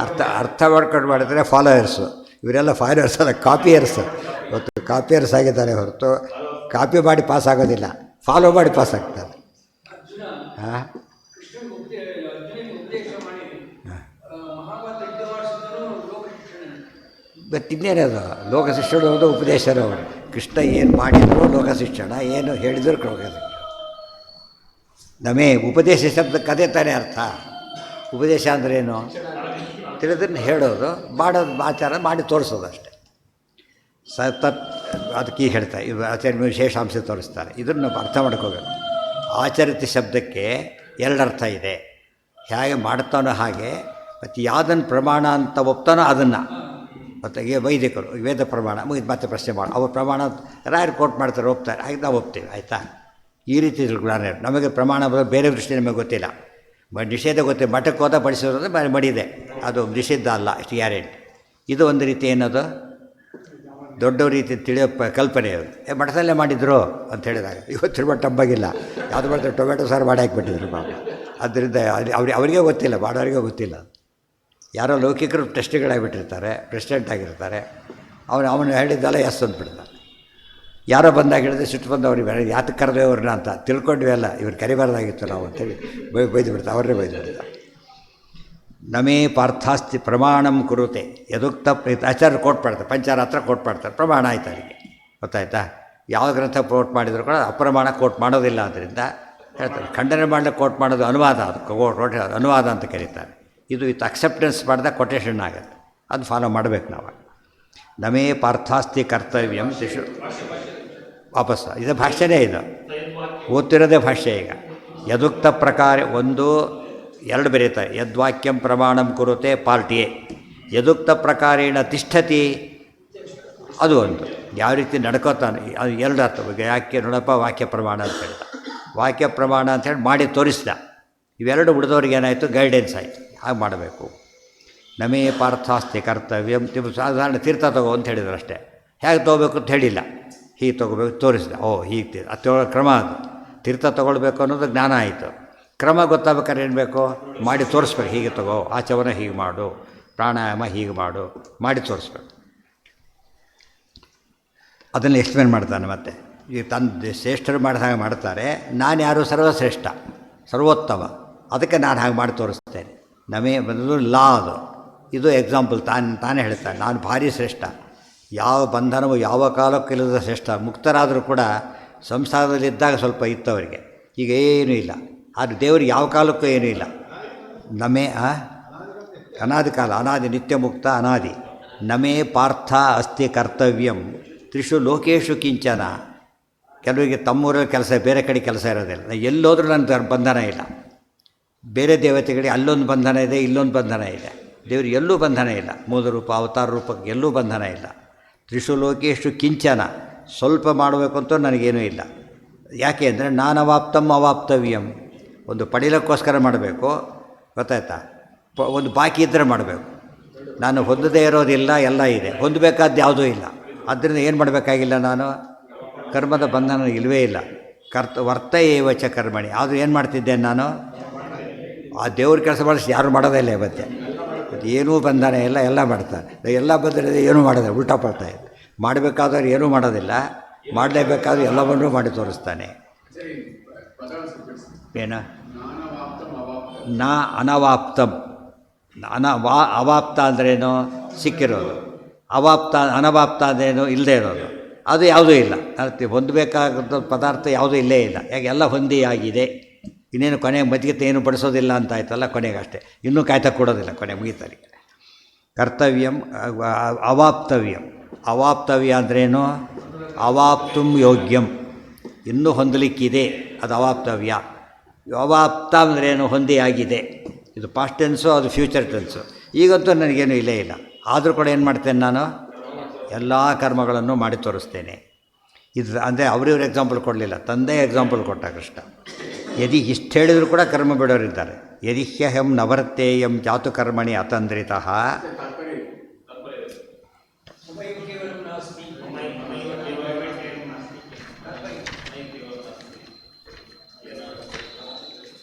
ಅಂತ ಅರ್ಥ ಮಾಡ್ಕೊಂಡು ಮಾಡಿದ್ರೆ ಫಾಲೋಯರ್ಸು. ಇವರೆಲ್ಲ ಫಾಲೋಯರ್ಸ್ ಅಲ್ಲ, ಕಾಪಿಯರ್ಸು. ಇವತ್ತು ಕಾಪಿಯರ್ಸ್ ಆಗಿದ್ದಾರೆ ಹೊರತು ಕಾಪಿ ಮಾಡಿ ಪಾಸ್ ಆಗೋದಿಲ್ಲ, ಫಾಲೋ ಮಾಡಿ ಪಾಸ್ ಆಗ್ತಾರೆ. ಹಾಂ ಇನ್ನೇನದು ಲೋಕ ಶಿಕ್ಷಣ ಹೋದ ಉಪದೇಶರವರು. ಕೃಷ್ಣ ಏನು ಮಾಡಿದ್ರು ಲೋಕ ಶಿಕ್ಷಣ, ಏನು ಹೇಳಿದ್ರು ಹೋಗೋದು. ನಮೇ ಉಪದೇಶ ಶಬ್ದಕ್ಕೆ ಅದೇ ತಾನೇ ಅರ್ಥ. ಉಪದೇಶ ಅಂದ್ರೇನು? ತಿಳಿದನ್ನು ಹೇಳೋದು, ಮಾಡೋದು, ಆಚಾರ ಮಾಡಿ ತೋರಿಸೋದು ಅಷ್ಟೆ. ಅದಕ್ಕೆ ಈಗ ಹೇಳ್ತಾರೆ, ಇವು ಆಚಾರ್ಯ ವಿಶೇಷಾಂಶ ತೋರಿಸ್ತಾರೆ. ಇದನ್ನು ಅರ್ಥ ಮಾಡ್ಕೋಬೇಕು. ಆಚರಿತ ಶಬ್ದಕ್ಕೆ 2 ಅರ್ಥ ಇದೆ. ಹೇಗೆ ಮಾಡ್ತಾನೋ ಹಾಗೆ, ಮತ್ತು ಯಾವುದನ್ನು ಪ್ರಮಾಣ ಅಂತ ಒಪ್ತಾನೋ ಅದನ್ನು. ಮತ್ತು ವೈದಿಕರು ವೇದ ಪ್ರಮಾಣ ಮುಗಿದು ಮತ್ತೆ ಪ್ರಶ್ನೆ ಮಾಡಿ ಅವ್ರ ಪ್ರಮಾಣ ರಾಯರು ಕೋಟ್ ಮಾಡ್ತಾರೆ, ಒಪ್ತಾರೆ, ಹಾಗೆ ನಾವು ಒಪ್ತೀವಿ. ಆಯಿತಾ? ಈ ರೀತಿ ತಿಳ್ಕೊಳ್ಳೋಣ. ನಮಗೆ ಪ್ರಮಾಣ ಬೇರೆ ದೃಷ್ಟಿ ನಮಗೆ ಗೊತ್ತಿಲ್ಲ. ನಿಷೇಧ ಗೊತ್ತಿಲ್ಲ. ಮಠಕ್ಕೆ ಹೋದ ಬಡಿಸೋದು ಮಡಿದೆ, ಅದು ನಿಷಿದ್ಧ ಅಲ್ಲ, ಇಷ್ಟು ಗ್ಯಾರಂಟಿ. ಇದು ಒಂದು ರೀತಿ ಏನದು ದೊಡ್ಡ ರೀತಿ ತಿಳಿಯೋ ಕಲ್ಪನೆ. ಅದು ಮಠದಲ್ಲೇ ಮಾಡಿದ್ರು ಅಂತ ಹೇಳಿದಾಗ ಇವತ್ತು ಮಟ್ಟ ಹಬ್ಬಾಗಿಲ್ಲ, ಯಾವುದು ಮಾಡ್ತಾರೆ ಟೊಮೆಟೊ ಸಾರು ಮಾಡಿ ಹಾಕಿಬಿಟ್ಟಿದ್ರು ಬಾಬು. ಆದ್ದರಿಂದ ಅವರಿಗೆ ಗೊತ್ತಿಲ್ಲ, ಮಾಡೋರಿಗೆ ಗೊತ್ತಿಲ್ಲ. ಯಾರೋ ಲೌಕಿಕರು ಟೆಸ್ಟ್ಗಳಾಗಿಬಿಟ್ಟಿರ್ತಾರೆ, ಪ್ರೆಸಿಡೆಂಟ್ ಆಗಿರ್ತಾರೆ. ಅವನು ಹೇಳಿದ್ದಲ್ಲ ಎಸ್ ಅಂದ್ಬಿಡ್ತಾರೆ. ಯಾರೋ ಬಂದಾಗ ಹೇಳಿದ್ರೆ ಸಿಟ್ಟು ಬಂದು ಅವ್ರಿಗೆ ಯಾತಕ್ಕೆ ಕರೆದೇ ಅವ್ರನ್ನ ಅಂತ ತಿಳ್ಕೊಂಡ್ವಿ ಅಲ್ಲ, ಇವ್ರು ಕರಿಬಾರ್ದಾಗಿತ್ತು ನಾವು ಅಂತೇಳಿ ಬೈದು ಬಿಡ್ತಾರೆ, ಅವ್ರನ್ನೇ ಬೈದು ಬಿಡ್ತಾರೆ. ನಮೇ ಪಾರ್ಥಾಸ್ತಿ ಪ್ರಮಾಣಂ ಕುರುತೆ ಯದುಕ್ತ ಆಚಾರ್ಯ ಕೋಟ್ ಮಾಡ್ತಾರೆ, ಪಂಚಾರಾತ್ರ ಕೋಟ್ ಮಾಡ್ತಾರೆ, ಪ್ರಮಾಣ ಆಯ್ತು ಅಲ್ಲಿಗೆ. ಗೊತ್ತಾಯ್ತಾ? ಯಾವ ಗ್ರಂಥ ಕೋಟ್ ಮಾಡಿದ್ರು ಕೂಡ ಅಪ್ರಮಾಣ ಕೋಟ್ ಮಾಡೋದಿಲ್ಲ. ಆದ್ದರಿಂದ ಹೇಳ್ತಾರೆ ಖಂಡನೆ ಮಾಡಲಿಕ್ಕೆ ಕೋಟ್ ಮಾಡೋದು ಅನುವಾದ, ಅದು ಅನುವಾದ ಅಂತ ಕರೀತಾರೆ. ಇದು ಅಕ್ಸೆಪ್ಟೆನ್ಸ್ ಮಾಡಿದಾಗ ಕೊಟೇಶನ್ ಆಗುತ್ತೆ, ಅದು ಫಾಲೋ ಮಾಡಬೇಕು ನಾವು. ನಮೇ ಪಾರ್ಥಾಸ್ತಿ ಕರ್ತವ್ಯಂ ಶಿಶು ವಾಪಸ್ ಇದು ಭಾಷೆನೇ, ಇದು ಓದ್ತಿರೋದೇ ಭಾಷೆ. ಈಗ ಯದುಕ್ತ ಪ್ರಕಾರ 1-2 ಬರೀತಾರೆ. ಯದ್ವಾಕ್ಯಂ ಪ್ರಮಾಣಂ ಕುರುತೆ ಪಾರ್ಟ್ ಎ. ಯದುಕ್ತ ಪ್ರಕಾರೇಣ ತಿಷ್ಠತಿ ಅದು ಒಂದು. ಯಾವ ರೀತಿ ನಡ್ಕೋತಾನೆ ಅದು 2 ಅರ್ಥ. ಯಾಕೆ ನೋಡಪ್ಪ ವಾಕ್ಯ ಪ್ರಮಾಣ ಅಂತ ಹೇಳ್ದ, ವಾಕ್ಯ ಪ್ರಮಾಣ ಅಂಥೇಳಿ ಮಾಡಿ ತೋರಿಸ್ದ. ಇವೆರಡು ಉಳಿದವ್ರಿಗೆ ಏನಾಯಿತು? ಗೈಡೆನ್ಸ್ ಆಯಿತು, ಹಾಗೆ ಮಾಡಬೇಕು. ನಮೇ ಪಾರ್ಥಾಸ್ತಿ ಕರ್ತವ್ಯಂ. ಸಾಧಾರಣ ತೀರ್ಥ ತಗೋ ಅಂತ ಹೇಳಿದ್ರು ಅಷ್ಟೇ, ಹೇಗೆ ತೊಗೋಬೇಕು ಅಂತ ಹೇಳಿಲ್ಲ. ಹೀಗೆ ತೊಗೋಬೇಕು ತೋರಿಸಿದೆ. ಹೀಗೆ ಅದು ಕ್ರಮ. ಅದು ತೀರ್ಥ ತೊಗೊಳ್ಬೇಕು ಅನ್ನೋದು ಜ್ಞಾನ ಆಯಿತು. ಕ್ರಮ ಗೊತ್ತಾಗ್ಬೇಕಾದ್ರೆ ಏನು ಬೇಕು? ಮಾಡಿ ತೋರಿಸ್ಬೇಕು. ಹೀಗೆ ತಗೋ, ಆಚಮನ ಹೀಗೆ ಮಾಡು, ಪ್ರಾಣಾಯಾಮ ಹೀಗೆ ಮಾಡು, ಮಾಡಿ ತೋರಿಸ್ಬೇಕು. ಅದನ್ನು ಎಕ್ಸ್ಪ್ಲೇನ್ ಮಾಡ್ತಾನೆ. ಮತ್ತು ಈಗ ತನ್ನ ಶ್ರೇಷ್ಠರು ಮಾಡಿದ ಹಾಗೆ ಮಾಡ್ತಾರೆ. ನಾನು ಯಾರು? ಸರ್ವಶ್ರೇಷ್ಠ, ಸರ್ವೋತ್ತಮ. ಅದಕ್ಕೆ ನಾನು ಹಾಗೆ ಮಾಡಿ ತೋರಿಸ್ತೇನೆ. ನಮೇ ಬಂದು ಲಾ ಅದು. ಇದು ಎಕ್ಸಾಂಪಲ್ ತಾನೇ ಹೇಳ್ತಾನೆ, ನಾನು ಭಾರಿ ಶ್ರೇಷ್ಠ. ಯಾವ ಬಂಧನವೂ ಯಾವ ಕಾಲಕ್ಕೂ ಇಲ್ಲದ ಶ್ರೇಷ್ಠ. ಮುಕ್ತರಾದರೂ ಕೂಡ ಸಂಸಾರದಲ್ಲಿದ್ದಾಗ ಸ್ವಲ್ಪ ಇತ್ತು ಅವರಿಗೆ, ಈಗ ಏನೂ ಇಲ್ಲ. ಆದರೆ ದೇವರಿಗೆ ಯಾವ ಕಾಲಕ್ಕೂ ಏನೂ ಇಲ್ಲ. ನಮೇ ಅನಾದಿ ಕಾಲ, ಅನಾದಿ ನಿತ್ಯ ಮುಕ್ತ ಅನಾದಿ. ನಮೇ ಪಾರ್ಥ ಅಸ್ತಿ ಕರ್ತವ್ಯಂ ತ್ರಿಷು ಲೋಕೇಶು ಕಿಂಚನ. ಕೆಲವರಿಗೆ ತಮ್ಮೂರಲ್ಲಿ ಕೆಲಸ, ಬೇರೆ ಕಡೆ ಕೆಲಸ ಇರೋದಿಲ್ಲ. ಎಲ್ಲೋದ್ರೂ ನನ್ನ ಬಂಧನ ಇಲ್ಲ. ಬೇರೆ ದೇವತೆಗಳಿಗೆ ಅಲ್ಲೊಂದು ಬಂಧನ ಇದೆ, ಇಲ್ಲೊಂದು ಬಂಧನ ಇದೆ. ದೇವ್ರಿಗೆ ಎಲ್ಲೂ ಬಂಧನ ಇಲ್ಲ. ಮೂಲ ರೂಪ ಅವತಾರ ರೂಪಕ್ಕೆ ಎಲ್ಲೂ ಬಂಧನ ಇಲ್ಲ. ತ್ರಿಷು ಲೋಕೇಶು ಕಿಂಚನ, ಸ್ವಲ್ಪ ಮಾಡಬೇಕು ಅಂತ ನನಗೇನೂ ಇಲ್ಲ. ಯಾಕೆ ಅಂದರೆ ನಾನವಾಪ್ತಂ ಅವಾಪ್ತವ್ಯಂ. ಒಂದು ಪಡೀಲಕ್ಕೋಸ್ಕರ ಮಾಡಬೇಕು, ಗೊತ್ತಾಯ್ತಾ? ಒಂದು ಬಾಕಿ ಇದ್ದರೆ ಮಾಡಬೇಕು. ನಾನು ಹೊಂದದೇ ಇರೋದಿಲ್ಲ, ಎಲ್ಲ ಇದೆ. ಹೊಂದಬೇಕಾದ್ದು ಯಾವುದೂ ಇಲ್ಲ. ಆದ್ದರಿಂದ ಏನು ಮಾಡಬೇಕಾಗಿಲ್ಲ, ನಾನು ಕರ್ಮದ ಬಂಧನ ಇಲ್ಲವೇ ಇಲ್ಲ. ವರ್ತ ಏವಚ ಕರ್ಮಣಿ. ಆದರೂ ಏನು ಮಾಡ್ತಿದ್ದೇನೆ ನಾನು? ಆ ದೇವ್ರ ಕೆಲಸ ಮಾಡಿಸಿ ಯಾರು ಮಾಡೋದೇ ಇಲ್ಲ ಇವತ್ತೆ. ಏನೂ ಬಂಧನ ಇಲ್ಲ, ಎಲ್ಲ ಮಾಡ್ತಾನೆ. ಎಲ್ಲ ಬಂದರೆ ಏನೂ ಮಾಡೋದೆ, ಉಲ್ಟಾ ಪಡ್ತಾ ಇದೆ. ಮಾಡಬೇಕಾದ್ರೆ ಏನೂ ಮಾಡೋದಿಲ್ಲ, ಮಾಡಲೇಬೇಕಾದ್ರೆ ಎಲ್ಲವನ್ನೂ ಮಾಡಿ ತೋರಿಸ್ತಾನೆ. ಏನು ನಾ ಅನವಾಪ್ತಂ. ಅವಾಪ್ತ ಅಂದ್ರೇನು? ಸಿಕ್ಕಿರೋದು. ಅನವಾಪ್ತ ಅಂದ್ರೇನು? ಇಲ್ಲದೇ ಇರೋದು. ಅದು ಯಾವುದೂ ಇಲ್ಲ. ಹೊಂದಬೇಕಾದ ಪದಾರ್ಥ ಯಾವುದೂ ಇಲ್ಲೇ ಇಲ್ಲ. ಯಾಕೆ ಎಲ್ಲ ಹೊಂದಿ ಆಗಿದೆ. ಇನ್ನೇನು ಕೊನೆಗೆ ಮಜ್ಜಿಗೆ ಏನು ಬಡಿಸೋದಿಲ್ಲ ಅಂತ ಆಯ್ತಲ್ಲ, ಕೊನೆಗೆ ಅಷ್ಟೇ. ಇನ್ನೂ ಕಾಯ್ತಾ ಕೊಡೋದಿಲ್ಲ, ಕೊನೆಗೆ ಮುಗಿತಾರೆ. ಕರ್ತವ್ಯಂ ಅವಾಪ್ತವ್ಯಂ. ಅವಾಪ್ತವ್ಯ ಅಂದ್ರೇನು? ಅವಾಪ್ತುಂ ಯೋಗ್ಯಂ. ಇನ್ನೂ ಹೊಂದಲಿಕ್ಕಿದೆ, ಅದು ಅವಾಪ್ತವ್ಯ. ಅವಾಪ್ತ ಅಂದ್ರೇನು? ಹೊಂದಿ ಆಗಿದೆ. ಇದು ಪಾಸ್ಟ್ ಟೆನ್ಸು, ಅದು ಫ್ಯೂಚರ್ ಟೆನ್ಸು. ಈಗಂತೂ ನನಗೇನು ಇಲ್ಲೇ ಇಲ್ಲ. ಆದರೂ ಕೂಡ ಏನು ಮಾಡ್ತೇನೆ ನಾನು? ಎಲ್ಲ ಕರ್ಮಗಳನ್ನು ಮಾಡಿ ತೋರಿಸ್ತೇನೆ. ಇದು ಅಂದರೆ ಅವರಿವ್ರು ಎಕ್ಸಾಂಪಲ್ ಕೊಡಲಿಲ್ಲ, ತಂದೆ ಎಕ್ಸಾಂಪಲ್ ಕೊಟ್ಟ ಕೃಷ್ಣ. ಯದಿ ಇಷ್ಟು ಹೇಳಿದರೂ ಕೂಡ ಕರ್ಮ ಬಿಡೋರಿದ್ದಾರೆ. ಯದಿಹ್ಯಹಂ ನವರ್ತೇಯಂ ಜಾತು ಕರ್ಮಣಿ ಅತಂದ್ರಿತಃ.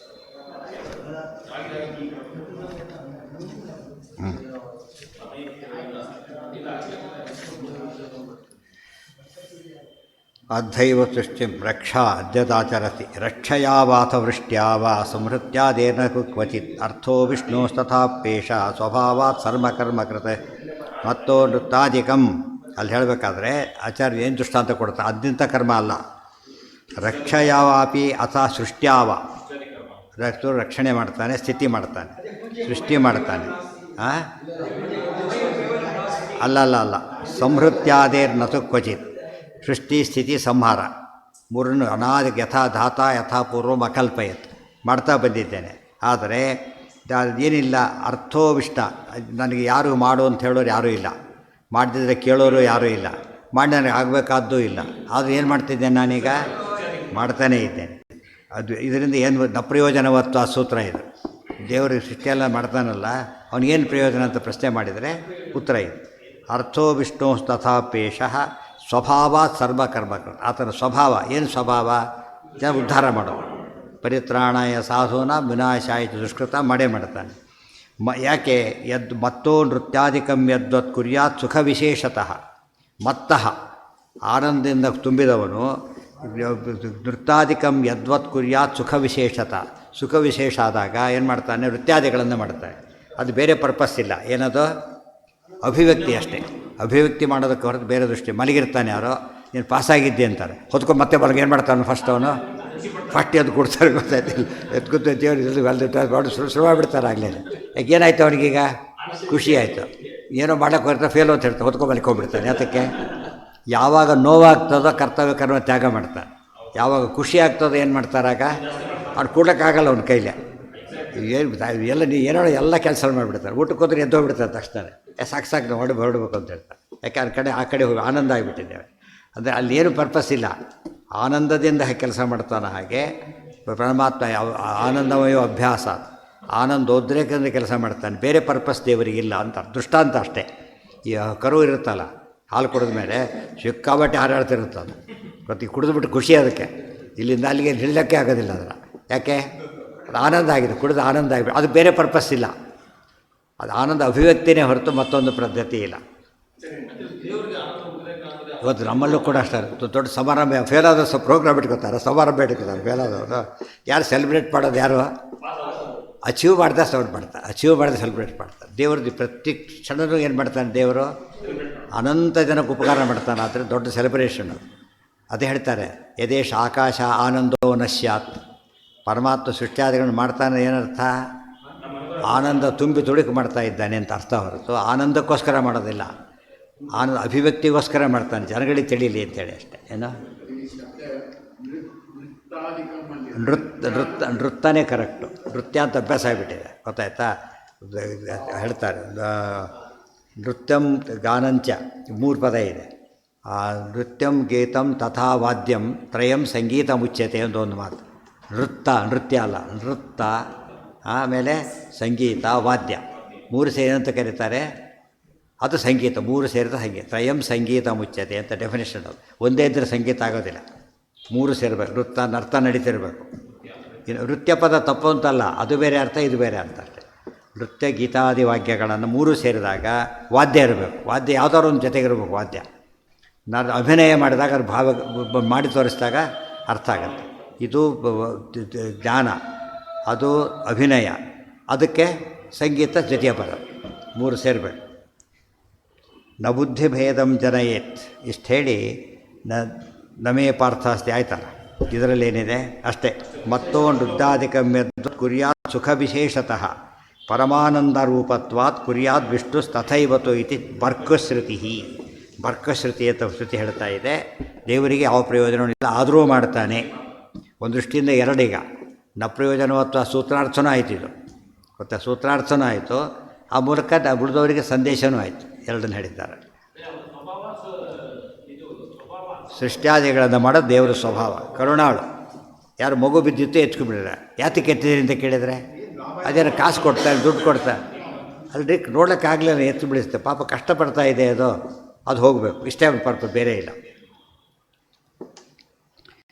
ಅದ್ಧೈವ ಸೃಷ್ಟಿಂ ರಕ್ಷಾ ಅದ್ಯದಾಚರತಿ ರಕ್ಷಯಾವಾಥ ವೃಷ್ಟ್ಯಾವ ಸಂಹೃತ್ಯಾದೇನ ಕ್ವಚಿತ್ ಅರ್ಥೋ ವಿಷ್ಣೋಸ್ತಥಾಪೇಶ ಸ್ವಭಾವಾತ್ ಸರ್ವಕರ್ಮಕೃತ ಮತ್ತೋ ನೃತ್ತಾದಿಕಂ. ಅಲ್ಲಿ ಹೇಳಬೇಕಾದ್ರೆ ಆಚಾರ್ಯ ಏನು ದೃಷ್ಟಾಂತ ಕೊಡ್ತಾರೆ? ಅದ್ಯಂತ ಕರ್ಮ ಅಲ್ಲ. ರಕ್ಷಯಾವಾಪಿ ಅಥ ಸೃಷ್ಟ್ಯಾವ. ರಕ್ಷಣೆ ಮಾಡ್ತಾನೆ, ಸ್ಥಿತಿ ಮಾಡ್ತಾನೆ, ಸೃಷ್ಟಿ ಮಾಡ್ತಾನೆ. ಅಲ್ಲ ಸಂಹೃತ್ಯಾದೇರ್ನತು ಕ್ವಚಿತ್. ಸೃಷ್ಟಿ ಸ್ಥಿತಿ ಸಂಹಾರ ಮೂರನ್ನು ಅನಾದಿ ಯಥಾ ಧಾತ ಯಥಾ ಪೂರ್ವಂ ಅಕಲ್ಪಯತ್ ಮಾಡ್ತಾ ಬಂದಿದ್ದೇನೆ. ಆದರೆ ಏನಿಲ್ಲ, ಅರ್ಥೋವಿಷ್ಟ. ನನಗೆ ಯಾರು ಮಾಡು ಅಂತ ಹೇಳೋರು ಯಾರೂ ಇಲ್ಲ, ಮಾಡದಿದ್ದರೆ ಕೇಳೋರು ಯಾರೂ ಇಲ್ಲ, ಮಾಡಿ ನನಗೆ ಆಗಬೇಕಾದ್ದೂ ಇಲ್ಲ. ಆದರೂ ಏನು ಮಾಡ್ತಿದ್ದೇನೆ ನಾನೀಗ? ಮಾಡ್ತಾನೇ ಇದ್ದೇನೆ. ಅದು ಇದರಿಂದ ಏನು ಪ್ರಯೋಜನವತ್ತು ಆ ಸೂತ್ರ ಇದು. ದೇವರು ಸೃಷ್ಟಿಯೆಲ್ಲ ಮಾಡ್ತಾನಲ್ಲ, ಅವನಿಗೇನು ಪ್ರಯೋಜನ ಅಂತ ಪ್ರಶ್ನೆ ಮಾಡಿದರೆ ಉತ್ತರ ಇದು. ಅರ್ಥೋ ವಿಷ್ಣು ತಥಾಪೇಶಃ ಸ್ವಭಾವಾತ್ ಸರ್ವಕರ್ಮಕೃತ. ಆತನ ಸ್ವಭಾವ ಏನು? ಸ್ವಭಾವ ಜನ ಉದ್ಧಾರ ಮಾಡೋದು. ಪರಿತ್ರಾಣಾಯ ಸಾಧೂನ ವಿನಾಶಾಯ ದುಷ್ಕೃತ ಮಾಡೇ ಮಾಡ್ತಾನೆ. ಯಾಕೆ? ಮತ್ತೋ ನೃತ್ಯಾದಿಕಂ ಯದ್ವತ್ ಕುರ್ಯಾತ್ ಸುಖ ವಿಶೇಷತಃ. ಮತ್ತಃ ಆನಂದದಿಂದ ತುಂಬಿದವನು ನೃತ್ಯಾದಿಕಂ ಯದ್ವತ್ ಕುರ್ಯಾತ್ ಸುಖ ವಿಶೇಷತ. ಸುಖ ವಿಶೇಷ ಆದಾಗ ಏನು ಮಾಡ್ತಾನೆ? ನೃತ್ಯಾದಿಗಳನ್ನು ಮಾಡ್ತಾನೆ. ಅದು ಬೇರೆ ಪರ್ಪಸ್ ಇಲ್ಲ. ಏನದು? ಅಭಿವ್ಯಕ್ತಿ ಅಷ್ಟೇ. ಅಭಿವ್ಯಕ್ತಿ ಮಾಡೋದಕ್ಕೆ ಹೊರತು ಬೇರೆ ದೃಷ್ಟಿ. ಮಲಗಿರ್ತಾನೆ ಯಾರೋ, ನೀನು ಪಾಸಾಗಿದ್ದೆ ಅಂತಾರೆ, ಹೊತ್ಕೊಂಡು ಮತ್ತೆ ಬರಗೆ ಏನು ಮಾಡ್ತಾನೆ? ಫಸ್ಟ್ ಎದ್ದು ಕೊಡ್ತಾರೆ, ಗೊತ್ತಾಯ್ತಿಲ್ಲ. ಎತ್ಕೊತ ದೇವ್ರು ಶುರುವಾಗ್ಬಿಡ್ತಾರೆ ಆಗಲೇ. ಯಾಕೆ ಏನಾಯ್ತು ಅವನಿಗೀಗ? ಖುಷಿ ಆಯಿತು. ಏನೋ ಮಾಡೋಕ್ಕೆ ಹೊರತ ಫೇಲ್ ಅಂತ ಹೇಳ್ತಾರೆ, ಹೊತ್ಕೊಂಡು ಮಲ್ಕೊಂಡ್ಬಿಡ್ತಾನೆ. ಯಾತಕ್ಕೆ? ಯಾವಾಗ ನೋವಾಗ್ತದೋ ಕರ್ತವ್ಯ ಕರ್ಮ ತ್ಯಾಗ ಮಾಡ್ತಾನೆ. ಯಾವಾಗ ಖುಷಿ ಆಗ್ತದೋ ಏನು ಮಾಡ್ತಾರಾಗ? ಅವ್ನು ಕೂಡಕ್ಕಾಗಲ್ಲ ಅವನ ಕೈಲೇ. ಎಲ್ಲ ಏನೋ ಎಲ್ಲ ಕೆಲಸ ಮಾಡಿಬಿಡ್ತಾರೆ. ಊಟಕ್ಕೆ ಹೋದ್ರೆ ಎದ್ದೋಗ್ಬಿಡ್ತಾರೆ ತಕ್ಷಣ. ಸಾಕು ನಾವು ಹೊರಡ್ಬೇಕು ಅಂತ ಹೇಳ್ತಾರೆ. ಯಾಕೆ ಆ ಕಡೆ ಹೋಗಿ ಆನಂದ ಆಗಿಬಿಟ್ಟಿದ್ದೇವೆ. ಅಂದರೆ ಅಲ್ಲಿ ಏನು ಪರ್ಪಸ್ ಇಲ್ಲ, ಆನಂದದಿಂದ ಕೆಲಸ ಮಾಡ್ತಾನೆ. ಹಾಗೆ ಪರಮಾತ್ಮ ಯಾವ ಆನಂದಮಯೋ ಅಭ್ಯಾಸ, ಆನಂದೋದ್ರೇಕದಿಂದ ಕೆಲಸ ಮಾಡ್ತಾನೆ. ಬೇರೆ ಪರ್ಪಸ್ ದೇವರಿಗಿಲ್ಲ ಅಂತ ದೃಷ್ಟಾಂತ ಅಷ್ಟೇ. ಈ ಕರು ಇರುತ್ತಲ್ಲ, ಹಾಲು ಕುಡಿದ ಮೇಲೆ ಸಿಕ್ಕಾಬಟ್ಟೆ ಹಾರಾಡ್ತಿರುತ್ತದು. ಪ್ರತಿ ಕುಡಿದ್ಬಿಟ್ಟು ಖುಷಿ ಅದಕ್ಕೆ. ಇಲ್ಲಿಂದ ಅಲ್ಲಿಗೆ ನಿಲ್ಲಕ್ಕೆ ಆಗೋದಿಲ್ಲ ಅದನ್ನು. ಯಾಕೆ? ಅದು ಆನಂದ ಆಗಿದೆ, ಕುಡಿದು ಆನಂದ ಆಗಿಬಿಟ್ಟು. ಅದು ಬೇರೆ ಪರ್ಪಸ್ ಇಲ್ಲ. ಅದು ಆನಂದ ಅಭಿವ್ಯಕ್ತಿನೇ ಹೊರತು ಮತ್ತೊಂದು ಪದ್ಧತಿ ಇಲ್ಲ. ಇವತ್ತು ನಮ್ಮಲ್ಲೂ ಕೂಡ ಅಷ್ಟೇ. ದೊಡ್ಡ ಸಮಾರಂಭ ಫೇಲಾದ ಪ್ರೋಗ್ರಾಮ್ ಇಟ್ಕೋತಾರೆ, ಸಮಾರಂಭ ಇಟ್ಕೋತಾರೆ. ಫೇಲಾದವರು ಯಾರು ಸೆಲೆಬ್ರೇಟ್ ಮಾಡೋದು? ಯಾರು ಅಚೀವ್ ಮಾಡ್ದೆ ಸೆಲೆಬ್ರೇಟ್ ಮಾಡ್ತಾರೆ. ದೇವ್ರದ್ದು ಪ್ರತಿ ಕ್ಷಣನೂ ಏನು ಮಾಡ್ತಾನೆ ದೇವರು? ಅನಂತ ಜನಕ್ಕೆ ಉಪಕಾರ ಮಾಡ್ತಾನೆ. ಆದರೆ ದೊಡ್ಡ ಸೆಲೆಬ್ರೇಷನ್ನು. ಅದೇ ಹೇಳ್ತಾರೆ, ಯದೇಶ ಆಕಾಶ ಆನಂದೋ ನಶ್ಯಾತ್. ಪರಮಾತ್ಮ ಸೃಷ್ಟಿಯಾದಿಗಳನ್ನು ಮಾಡ್ತಾನೆ. ಏನರ್ಥ? ಆನಂದ ತುಂಬಿ ತುಳುಕು ಮಾಡ್ತಾ ಇದ್ದಾನೆ ಅಂತ ಅರ್ಥ ಹೊರತು ಆನಂದಕ್ಕೋಸ್ಕರ ಮಾಡೋದಿಲ್ಲ, ಆನಂದ ಅಭಿವ್ಯಕ್ತಿಗೋಸ್ಕರ ಮಾಡ್ತಾನೆ, ಜನಗಳಿಗೆ ತಿಳಿಯಲಿ ಅಂತೇಳಿ ಅಷ್ಟೇ. ಏನೋ ನೃತ್ಯನೇ ಕರೆಕ್ಟು, ನೃತ್ಯ ಅಂತ ಅಭ್ಯಾಸ ಆಗಿಬಿಟ್ಟಿದೆ, ಗೊತ್ತಾಯ್ತಾ? ಹೇಳ್ತಾರೆ ನೃತ್ಯಂ ಗಾನಂಚ 3 ಪದ ಇದೆ. ನೃತ್ಯಂ ಗೀತಂ ತಥಾ ವಾದ್ಯಂ ತ್ರಯಂ ಸಂಗೀತ ಮುಚ್ಯತೆ ಅಂತ ಒಂದು ಮಾತು. ನೃತ್ಯ ಅಲ್ಲ, ನೃತ್ಯ ಆಮೇಲೆ ಸಂಗೀತ ವಾದ್ಯ 3 ಸೇರಿ ಅಂತ ಕರೀತಾರೆ, ಅದು ಸಂಗೀತ, 3 ಸೇರಿದ ಸಂಗೀತ. ತ್ರಯಂ ಸಂಗೀತ ಮುಚ್ಯತೆ ಅಂತ ಡೆಫಿನೇಷನ್. ಅದು ಒಂದೇ ಇದ್ದರೆ ಸಂಗೀತ ಆಗೋದಿಲ್ಲ, 3 ಸೇರಬೇಕು. ನರ್ತ ನಡೀತಿರಬೇಕು. ಇನ್ನು ನೃತ್ಯ ಪದ ತಪ್ಪು ಅಂತಲ್ಲ, ಅದು ಬೇರೆ ಅರ್ಥ, ಇದು ಬೇರೆ ಅರ್ಥ ಅಷ್ಟೇ. ನೃತ್ಯ ಗೀತಾದಿ ವಾಕ್ಯಗಳನ್ನು 3 ಸೇರಿದಾಗ ವಾದ್ಯ ಇರಬೇಕು. ವಾದ್ಯ ಯಾವುದಾದ್ರು ಒಂದು ಜೊತೆಗಿರಬೇಕು. ವಾದ್ಯ ಅಭಿನಯ ಮಾಡಿದಾಗ ಅದು ಮಾಡಿ ತೋರಿಸಿದಾಗ ಅರ್ಥ ಆಗುತ್ತೆ. ಇದು ಜ್ಞಾನ, ಅದು ಅಭಿನಯ, ಅದಕ್ಕೆ ಸಂಗೀತ ಜೊತೆಯ ಪದ 3 ಸೇರಬೇಕು. ನ ಬುದ್ಧಿಭೇದಂ ಜನಯೇತ್ ಇಷ್ಟು ಹೇಳಿ ನಮೇ ಪಾರ್ಥಾಸ್ತಿ ಆಯ್ತಲ್ಲ. ಇದರಲ್ಲಿ ಏನಿದೆ ಅಷ್ಟೇ. ಮತ್ತೋ ನೃತ್ಯಾಧಿಕಮ್ಯದ್ ಕುರ್ಯಾತ್ ಸುಖ ವಿಶೇಷತಃ ಪರಮಾನಂದ ರೂಪತ್ವಾತ್ ಕುರ್ಯಾತ್ ವಿಷ್ಣು ತಥೈವತು ಇತಿ ಬರ್ಕಶ್ರುತಿ. ಬರ್ಕಶ್ರುತಿ ಅಂತ ಶ್ರುತಿ ಹೇಳ್ತಾ ಇದೆ. ದೇವರಿಗೆ ಯಾವ ಪ್ರಯೋಜನವೂ ಇಲ್ಲ, ಆದರೂ ಮಾಡ್ತಾನೆ. ಒಂದು ದೃಷ್ಟಿಯಿಂದ 2 ಈಗ ನ ಪ್ರಯೋಜನವತ್ವ ಸೂತ್ರಾರ್ಥನೂ ಆಯಿತು. ಇದು ಗೊತ್ತಾ, ಸೂತ್ರಾರ್ಥನೂ ಆಯಿತು, ಆ ಮೂಲಕ ಉಳಿದವರಿಗೆ ಸಂದೇಶನೂ ಆಯಿತು. 2 ಹೇಳಿದ್ದಾರೆ. ಸೃಷ್ಟ್ಯಾದಿಗಳನ್ನು ಮಾಡೋದು ದೇವರ ಸ್ವಭಾವ. ಕರುಣಾಳು. ಯಾರು ಮಗು ಬಿದ್ದಿತ್ತು ಎತ್ಕೊಂಡ್ಬಿಡ್ರೆ, ಯಾತಕ್ಕೆ ಎತ್ತಿದ್ರಿ ಅಂತ ಕೇಳಿದರೆ ಅದೇನು ಕಾಸು ಕೊಡ್ತಾರೆ, ದುಡ್ಡು ಕೊಡ್ತಾರೆ ಅಲ್ರಿ, ನೋಡೋಕ್ಕಾಗಲಿಲ್ಲ, ಎತ್ತು ಬಿಡಿಸುತ್ತೆ. ಪಾಪ ಕಷ್ಟಪಡ್ತಾ ಇದೆ, ಅದು ಹೋಗಬೇಕು, ಇಷ್ಟೇ ಪರ್ಪಸ್, ಬೇರೆ ಇಲ್ಲ.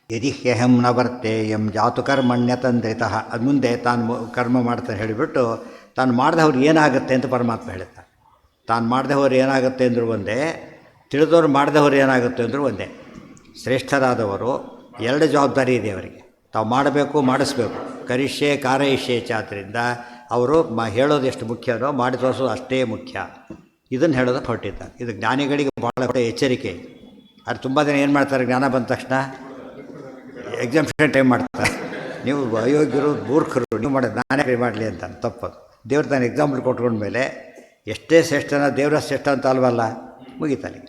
ಯದಿ ಹ್ಯಹಂ ನ ವರ್ತೇಯಂ ಜಾತು ಕರ್ಮಣ್ಯತಂದ್ರಿತಃ. ಅದು ಮುಂದೆ ತಾನು ಕರ್ಮ ಮಾಡ್ತಾನೆ ಹೇಳಿಬಿಟ್ಟು ತಾನು ಮಾಡಿದವ್ರು ಏನಾಗುತ್ತೆ ಅಂತ ಪರಮಾತ್ಮ ಹೇಳ್ತಾನೆ. ತಾನು ಮಾಡಿದವ್ರು ಏನಾಗುತ್ತೆ ಅಂದರೂ ಒಂದೇ, ತಿಳಿದವ್ರು ಮಾಡಿದವ್ರು ಏನಾಗುತ್ತೆ ಅಂದರೂ ಒಂದೇ. ಶ್ರೇಷ್ಠರಾದವರು 2 ಜವಾಬ್ದಾರಿ ಇದೆ ಅವರಿಗೆ. ತಾವು ಮಾಡಬೇಕು, ಮಾಡಿಸ್ಬೇಕು. ಕರಿಷ್ಯೆ ಕಾರಯಿಷ್ಯೆ ಚಾದ್ರಿಂದ ಅವರು ಹೇಳೋದು ಎಷ್ಟು ಮುಖ್ಯನೋ ಮಾಡಿ ತೋರಿಸೋದು ಅಷ್ಟೇ ಮುಖ್ಯ. ಇದನ್ನು ಹೇಳೋದಕ್ಕೆ ಹೊರಟಿದ್ದಾರೆ. ಇದು ಜ್ಞಾನಿಗಳಿಗೆ ಭಾಳ ಎಚ್ಚರಿಕೆ. ಅದು ತುಂಬ ಜನ ಏನು ಮಾಡ್ತಾರೆ, ಜ್ಞಾನ ಬಂದ ತಕ್ಷಣ ಎಕ್ಸಾಮಿನೇಷನ್ ಟೈಮ್ ಮಾಡ್ತಾರೆ. ನೀವು ಅಯೋಗ್ಯರು, ಮೂರ್ಖರು, ನೀವು ಮಾಡೋದು ನಾನೇ ಮಾಡಲಿ ಅಂತ ತಪ್ಪದು. ದೇವ್ರು ತಾನು ಎಕ್ಸಾಂಪಲ್ ಕೊಟ್ಕೊಂಡ್ಮೇಲೆ ಎಷ್ಟೇ ಶ್ರೇಷ್ಠನ ದೇವರ ಶ್ರೇಷ್ಠ ಅಂತ ಅಲ್ವಲ್ಲ, ಮುಗಿತಾನೆ.